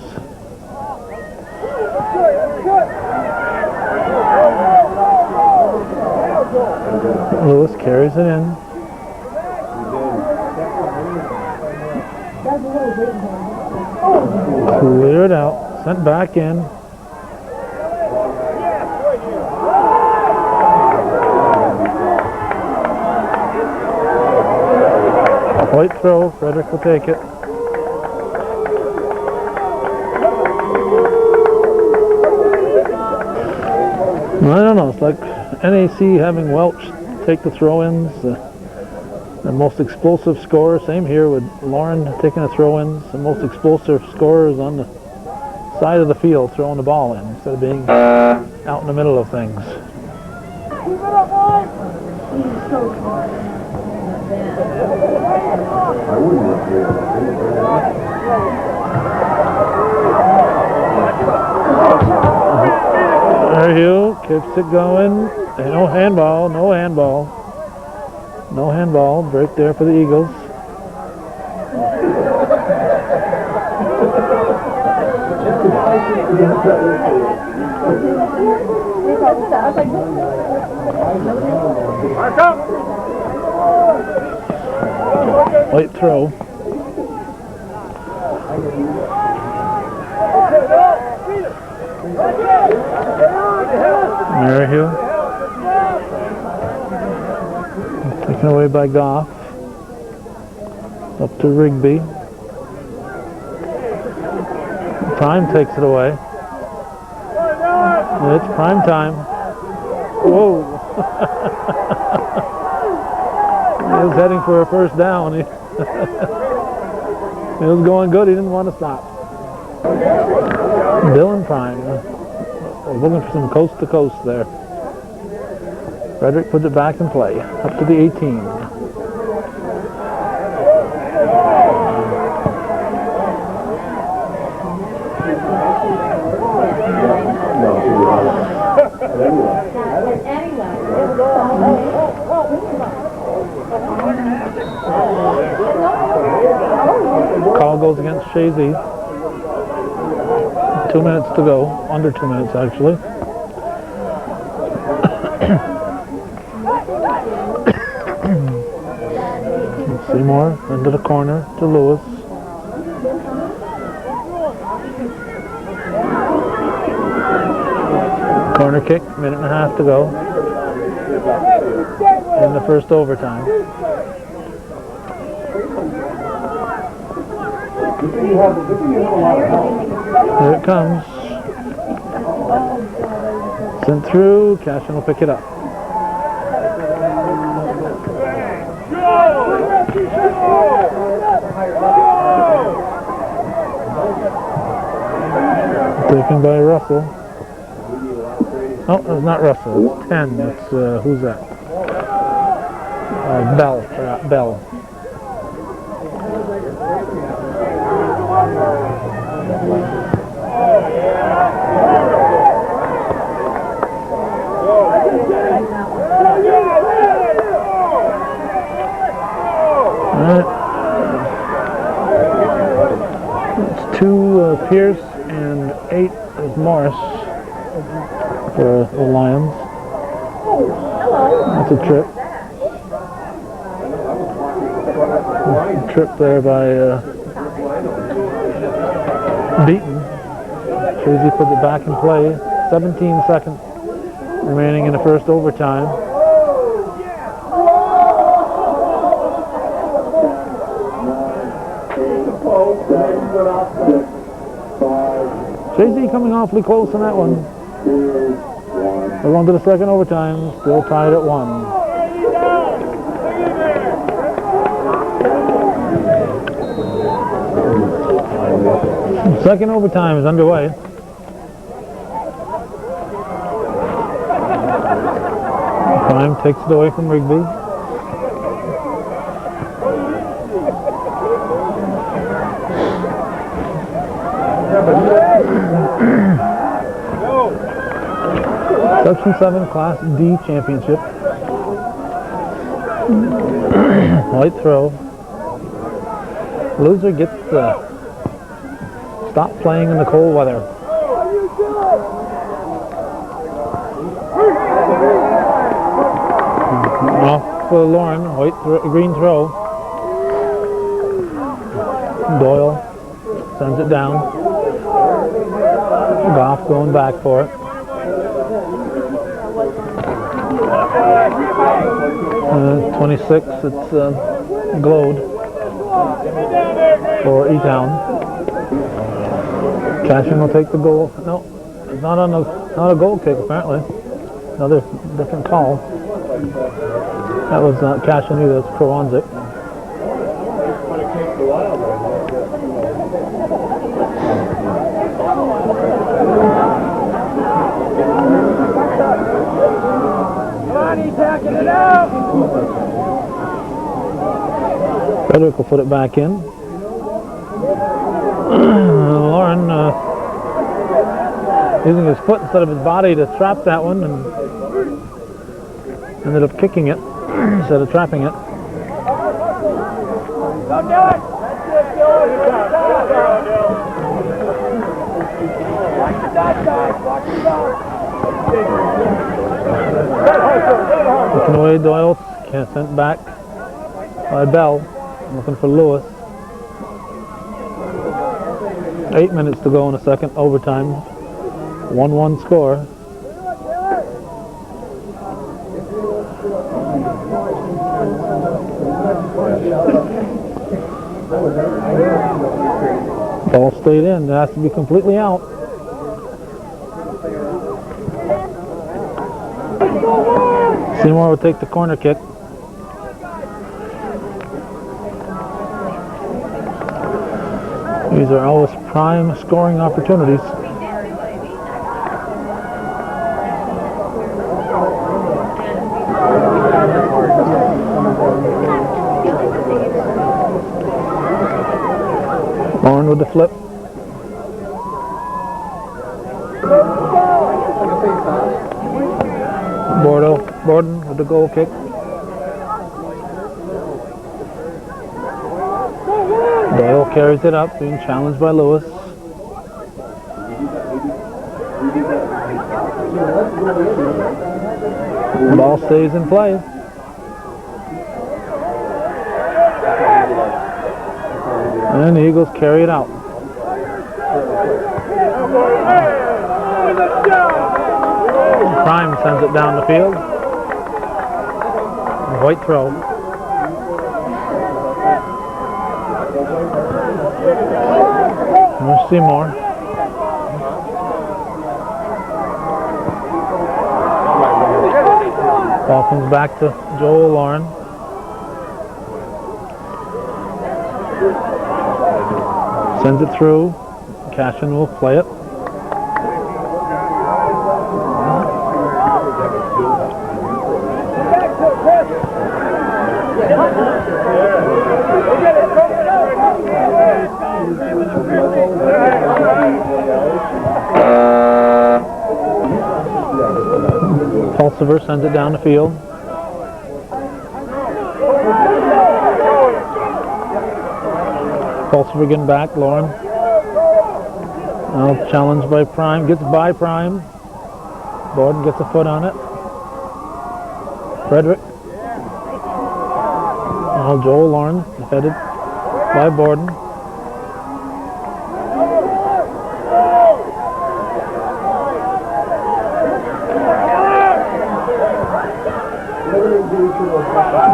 Lewis carries it in. Cleared out. Sent back in. White throw. Frederick will take it. I don't know. It's like NAC having Welch take the throw-ins. The most explosive scorer. Same here with Lauren taking the throw-ins. The most explosive scorers on the side of the field throwing the ball in instead of being out in the middle of things. Hugh keeps it going. No handball, no handball. No handball. Break there for the Eagles. Late throw. Maryhill. Taken away by Goff. Up to Rigby. Prime takes it away. It's prime time. Whoa. He was heading for a first down. It was going good. He didn't want to stop. Dylan Prime. Looking for some coast to coast there. Frederick puts it back in play. Up to the 18. Call goes against Chazy. 2 minutes to go. Under 2 minutes, actually. Seymour into the corner to Lewis. Corner kick, minute and a half to go in the first overtime. Here it comes. Sent through. Cashin will pick it up. Taken by Russell. Oh, it's not Russell. It's 10. It's, who's that? Bell. Bell. It's 2 Pierce and 8 is Morris for the Lions. That's a trip. Trip there by Beaton. Chazy puts it back in play. 17 seconds remaining in the first overtime. Chazy coming awfully close on that one. We're on to the second overtime. Still tied at 1. Second overtime is underway. Prime takes it away from Rigby. Section VII Class D Championship. Light throw. Loser gets stop playing in the cold weather. Off for Lauren. Green throw. Doyle sends it down. Goff going back for it. 26, it's Glode for E-Town. Cashin will take the goal. No, it's not not a goal kick apparently. Another different call. That was not Cashin either, that's Krowanzik. Frederick will put it back in. Lauren using his foot instead of his body to trap that one and ended up kicking it instead of trapping it. Don't do it! Watch the dot, guys! Watch the dot! Looking away, Doyle sent back by Bell. Looking for Lewis. 8 minutes to go in the second overtime. 1-1 score. Ball stayed in. It has to be completely out. Seymour will take the corner kick. These are always prime scoring opportunities. Lauren with the flip. Borden with the goal kick. Doyle carries it up, being challenged by Lewis. The ball stays in play. And the Eagles carry it out. Prime sends it down the field. White throw. There's Seymour. Ball comes back to Joel Lauren. Sends it through. Cashin will play it. Pulsiver sends it down the field. Pulsiver getting back, Lauren. Now challenged by Prime, gets by Prime. Borden gets a foot on it. Frederick. Now Joel Lauren, headed by Borden.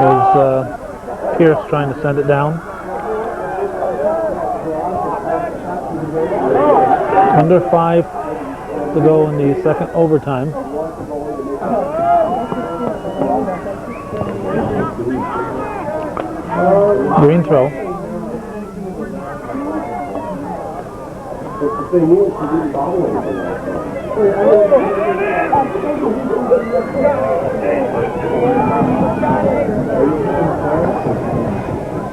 There's Pierce trying to send it down. Under 5 to go in the second overtime. Green throw.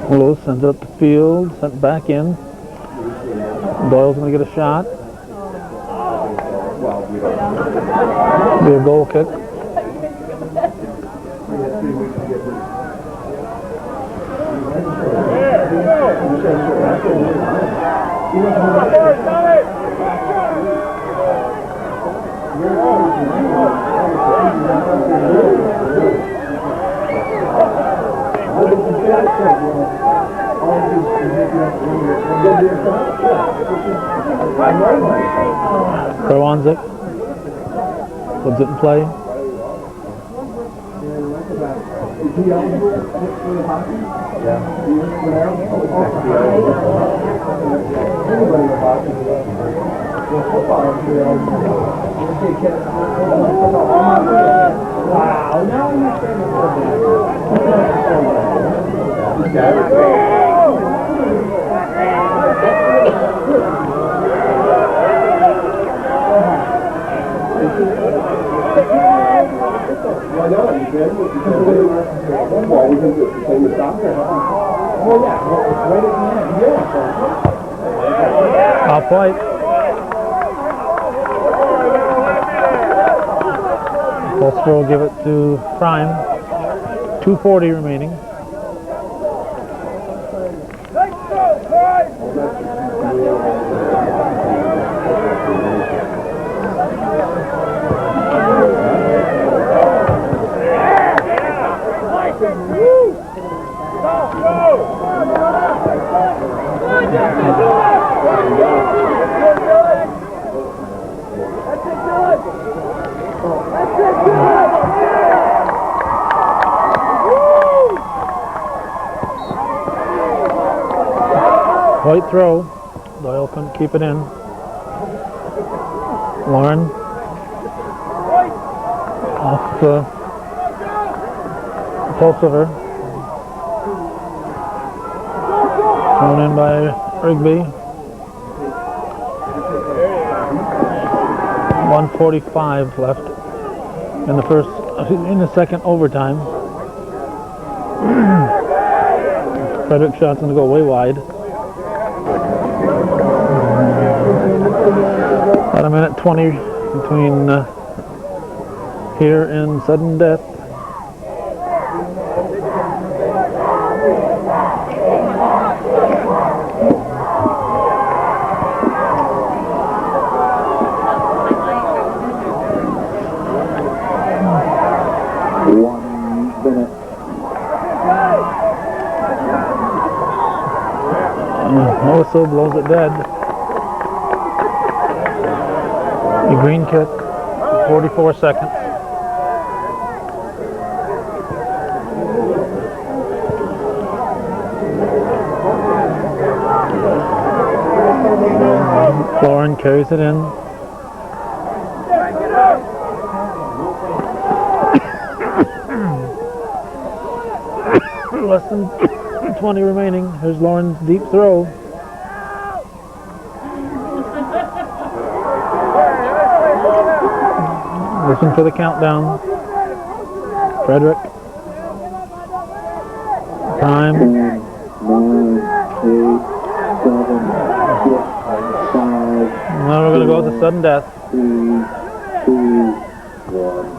Lewis sends it up the field, sent back in. Doyle's going to get a shot. Be a goal kick. Throw on Zick. Puts it in play. Off white. Bolster will give it to Prime. 2:40 remaining. White throw. Doyle couldn't keep it in. Lauren off the pulse of her. Thrown in by Rigby. 1:45 left in the second overtime. Frederick shot's going to go way wide. About a minute 20 between here and sudden death. Melissa blows it dead. The green kick, 44 seconds. Lauren carries it in. Less than 20 remaining. Here's Lauren's deep throw. Listen for the countdown. Frederick. Prime. 10, 9, 8, 7, 6, 5. Now we're going to go with the sudden death. 3, 2, 1.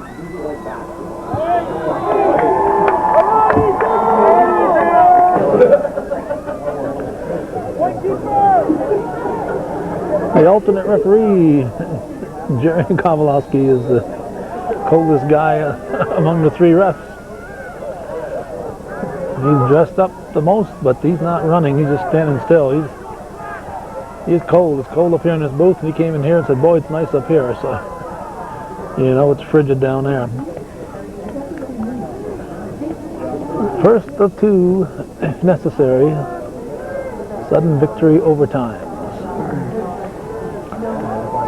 The alternate referee, Jerry Kowalowski, is the coldest guy among the three refs. He's dressed up the most, but he's not running. He's just standing still. He's cold. It's cold up here in this booth, and he came in here and said, "Boy, it's nice up here." So, you know, it's frigid down there. First of two, if necessary, sudden victory overtimes.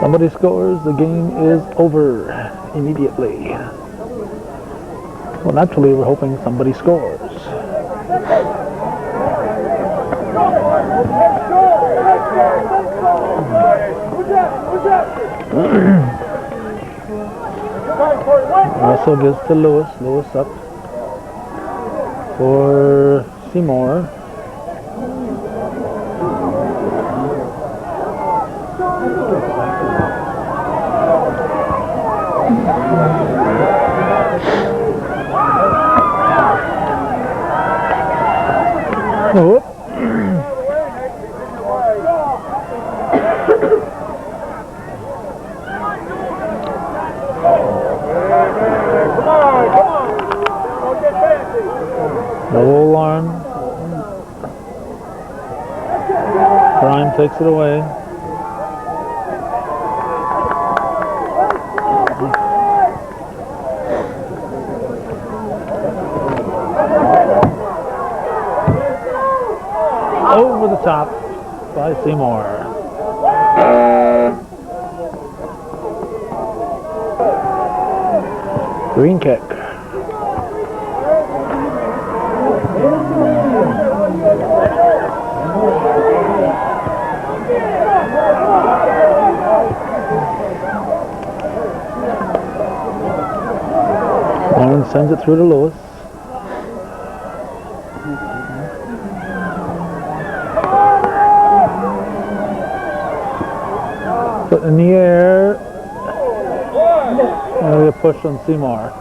Somebody scores, the game is over immediately. Well, naturally, we're hoping somebody scores. Also gives to Lewis. Lewis up for Seymour. Whoop. Double alarm. time takes it away. Over the top by Seymour. Green kick. Lauren sends it through to Lewis. Foot in the air. Maybe a push on Seymour.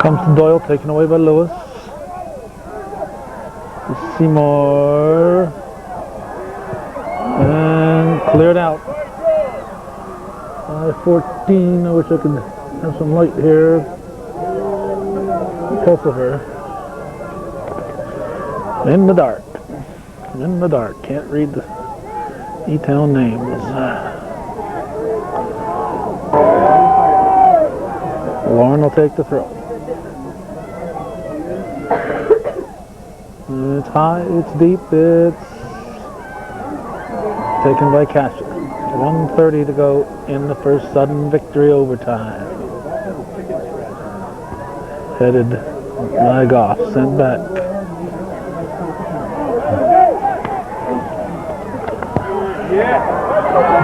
Comes to Doyle, taken away by Lewis. Seymour. And cleared out. 5:14. I wish I could have some light here. Pulsifer. In the dark. In the dark. Can't read the E-Town names. Lauren will take the throw. It's high, it's deep, it's taken by Cashin. 1:30 to go in the first sudden victory overtime. Headed by Goff, sent back.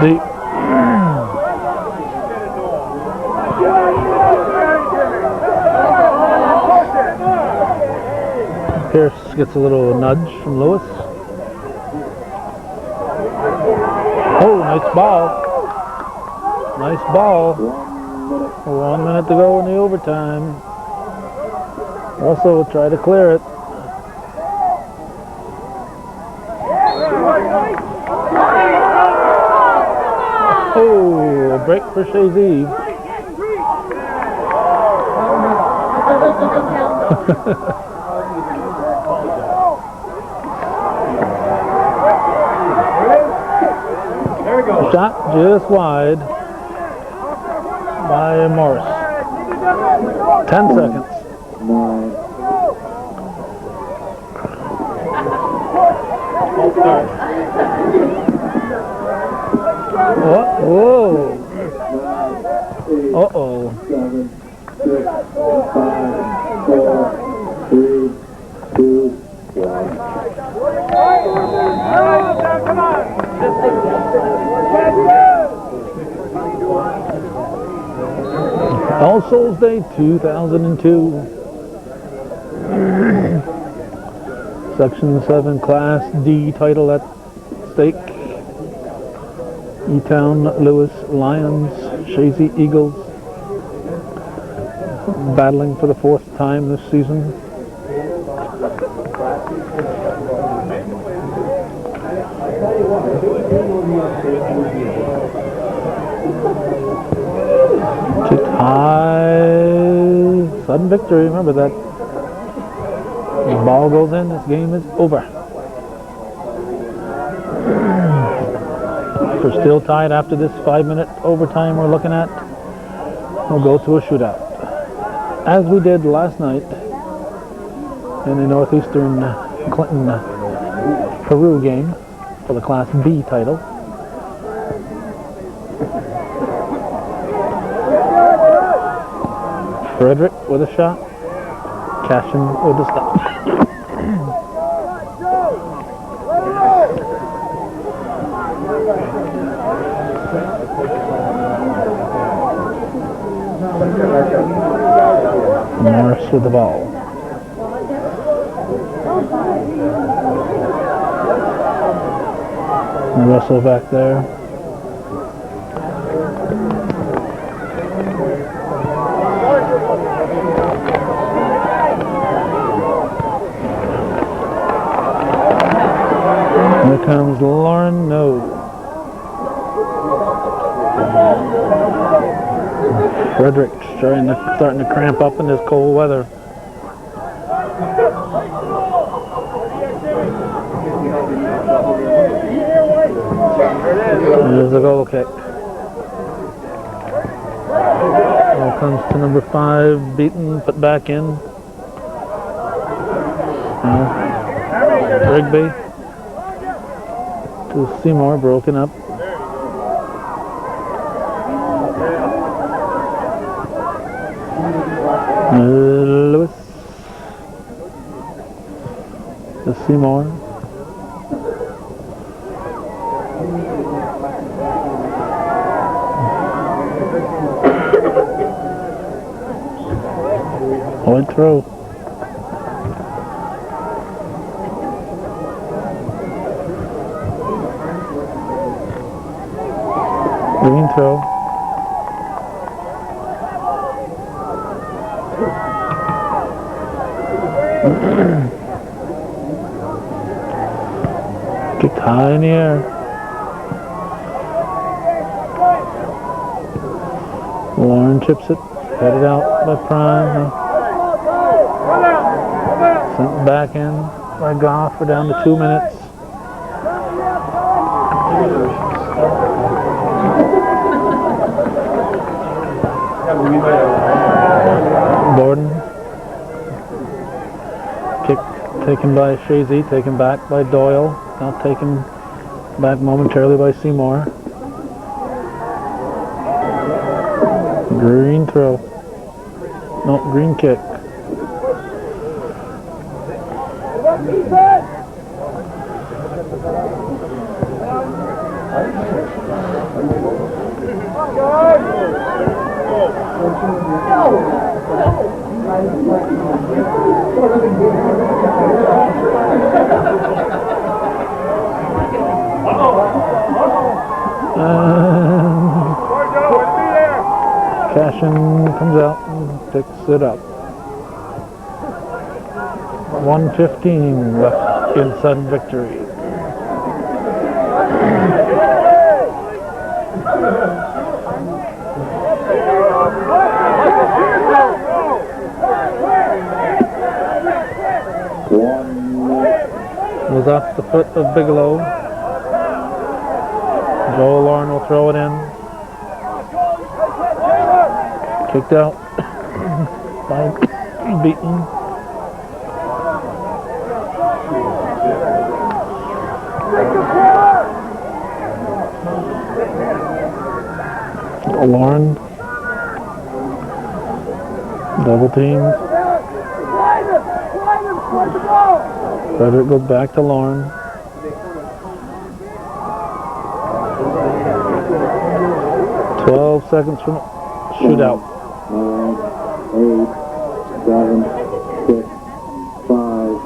Deep. Pierce gets a little nudge from Lewis. Oh, nice ball. Nice ball. 1 minute to go in the overtime. Russell will try to clear it. Oh, a break for Chazy. Shot just wide by Morris. 10 seconds. 9. Whoa. Uh-oh. 7, 6, 5, 4, 3, 2, 1. Come on! All Souls Day 2002. Section 7 Class D title at stake. E-Town-Lewis Lions, Chazy Eagles, battling for the 4th time this season. To tie, sudden victory. Remember that. The ball goes in, this game is over. If we're still tied after this 5-minute overtime we're looking at, we'll go to a shootout. As we did last night in the Northeastern Clinton Peru game for the Class B title. Frederick with a shot, Cashin with a stop. Morris with the ball. And Russell back there. Here comes Lauren. No. Frederick's starting to cramp up in this cold weather. There's a goal kick. Ball comes to number 5, beaten, put back in. Rigby to Seymour, broken up. Lewis to Seymour. Point throw. Green throw. Kicked high in the air. Lauren chips it, headed out by Prime. Sent back in by Goff. We're down to 2 minutes. Borden. Kick taken by Chazy, taken back by Doyle. Now taken back momentarily by Seymour. Green throw. No, green kick. Cashin comes out and picks it up. 1:15 left in sudden victory. Was off the foot of Bigelow. Joel Lauren will throw it in. Kicked out by Beaton. Lauren. Double teamed. Frederick goes back to Lauren. Seconds from shootout. 9, 8, 7, 6, 5,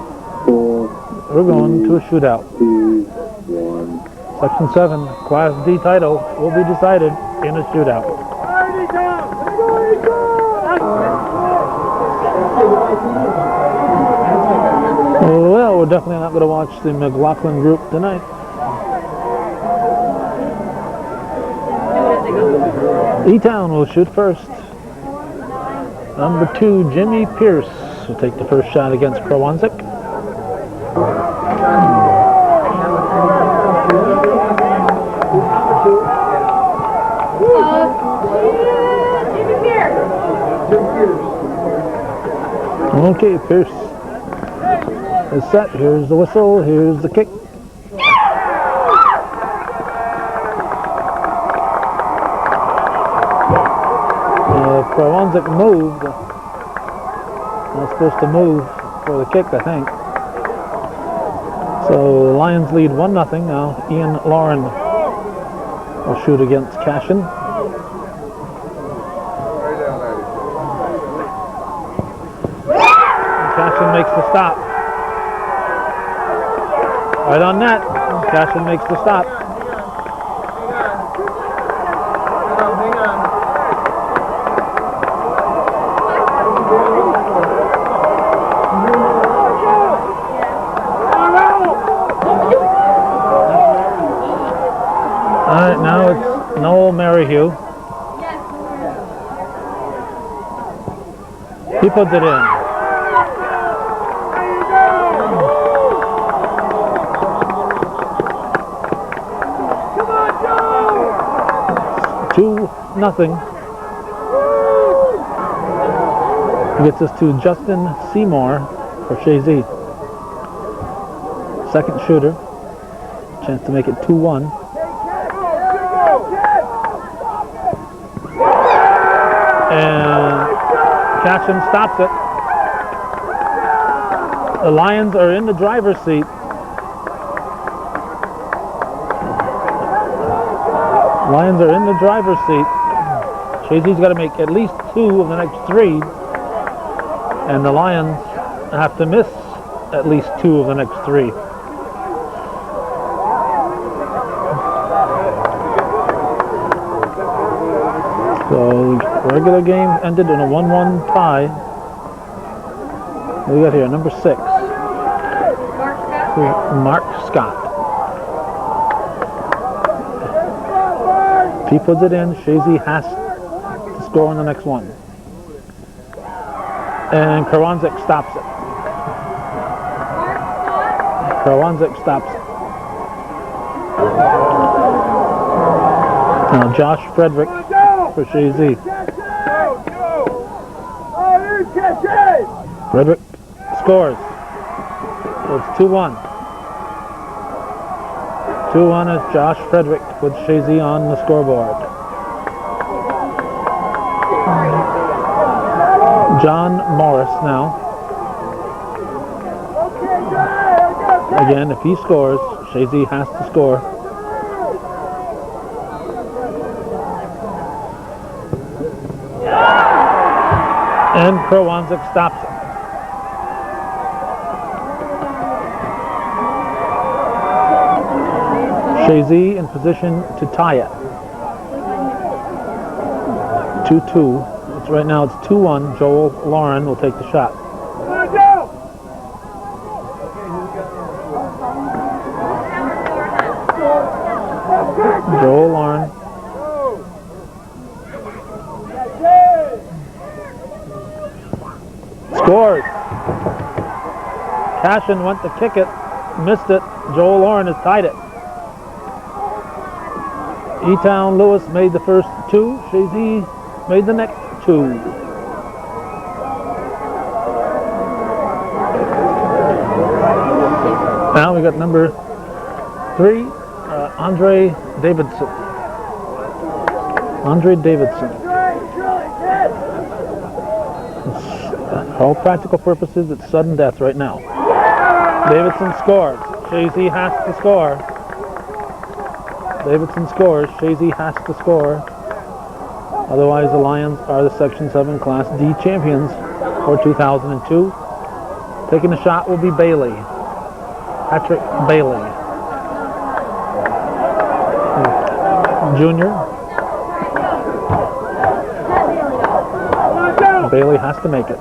4. We're going to a shootout. 2, 1. Section 7, Class D title will be decided in a shootout. Well, we're definitely not going to watch the McLaughlin group tonight. E-Town will shoot first. Number 2, Jimmy Pierce will take the first shot against Krawanzik. Okay, Pierce is set. Here's the whistle. Here's the kick. Krawanzik moved. Not supposed to move for the kick, I think. So the Lions lead 1-0. Now Ian Lauren will shoot against Cashin. Cashin makes the stop. Right on net. Cashin makes the stop. Alright, now it's Noel Merrihew He puts it in. Come on, Joe! 2-0. He gets us to Justin Seymour for Chazy. Second shooter. Chance to make it 2-1. And Cashin stops it. The Lions are in the driver's seat. Lions are in the driver's seat. Chazy's got to make at least 2 of the next 3. And the Lions have to miss at least 2 of the next 3. So regular game ended in a 1-1 tie. What do we got here? Number 6. Mark Scott. He puts it in. Chazy has to score on the next one. And Karanzik stops it. Karanzik stops it. Now Josh Frederick for Chazy. Frederick scores. So it's 2-1. 2-1 as Josh Frederick with Chazy on the scoreboard. John Morris now. Again, if he scores, Chazy has to score. And Krawanzik stops it. Chazy in position to tie it. 2-2. Right now it's 2-1. Joel Lauren will take the shot. Joel Lauren. Scores. Cashin went to kick it, missed it. Joel Lauren has tied it. Elizabethtown-Lewis made the first 2. Chazy made the next 2. Now we got number 3, Andre Davidson. Andre Davidson. For all practical purposes, it's sudden death right now. Davidson scores. Chazy has to score. Davidson scores. Chazy has to score. Otherwise, the Lions are the Section 7 Class D champions for 2002. Taking the shot will be Bailey. Patrick Bailey. Junior. Bailey has to make it.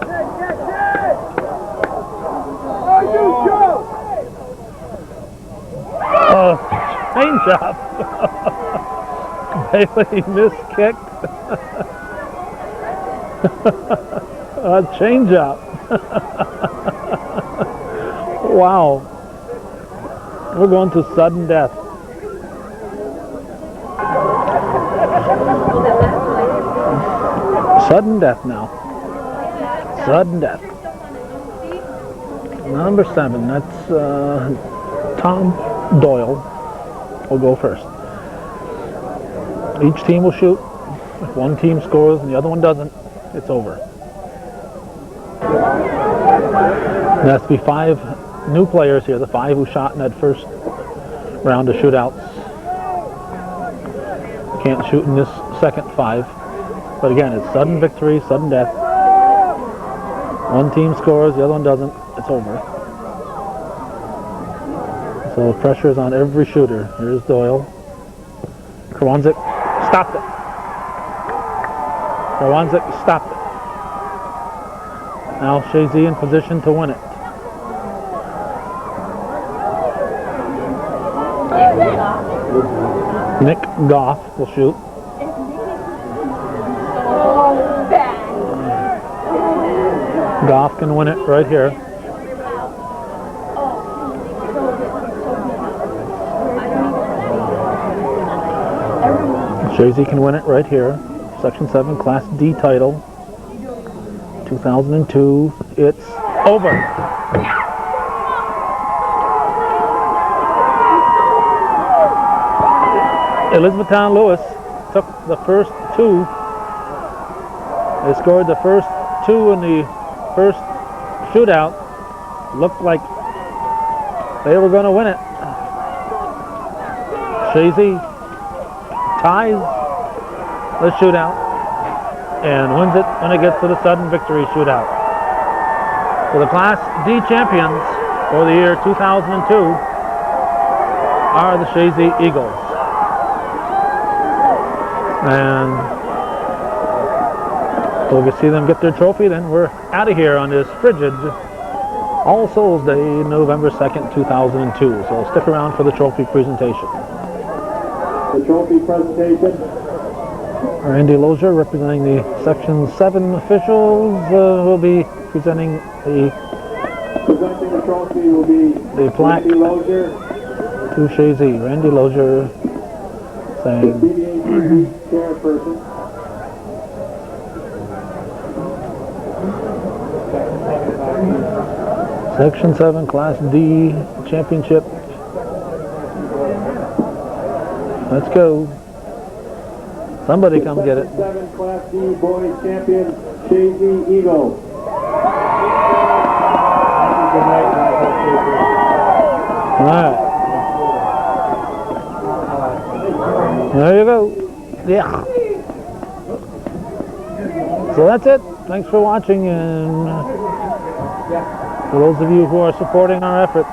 Oh, change up. Bailey miskicked. A change up. Wow. We're going to sudden death. Sudden death now. Sudden death. Number 7, that's Tom Doyle will go first. Each team will shoot. If one team scores and the other one doesn't, it's over. There has to be 5 new players here, the 5 who shot in that first round of shootouts. Can't shoot in this second 5. But again, it's sudden victory, sudden death. One team scores, the other one doesn't, it's over. So the pressure is on every shooter. Here's Doyle. Krawanzik stopped it. Krawanzik stopped it. Now Chazy in position to win it. Nick Goff will shoot. Goff can win it right here. Chazy can win it right here. Section 7 Class D title. 2002. It's over. Elizabethtown-Lewis took the first two. They scored the first two in the first shootout. Looked like they were going to win it. Chazy ties the shootout and wins it when it gets to the sudden victory shootout. So the Class D champions for the year 2002 are the Chazy Eagles. And we'll see them get their trophy, then we're out of here on this frigid All Souls Day, November 2nd, 2002. So stick around for the trophy presentation. The trophy presentation. Randy Lozier, representing the Section 7 officials, will be presenting the trophy will be the plaque Randy Lozier to Chazy. Randy Lozier saying, chairperson. Section 7 Class D Championship. Let's go. Somebody come get it. 7 Class D boys champion, Chazy Eagles. All right. There you go. Yeah. So that's it. Thanks for watching, and for those of you who are supporting our efforts,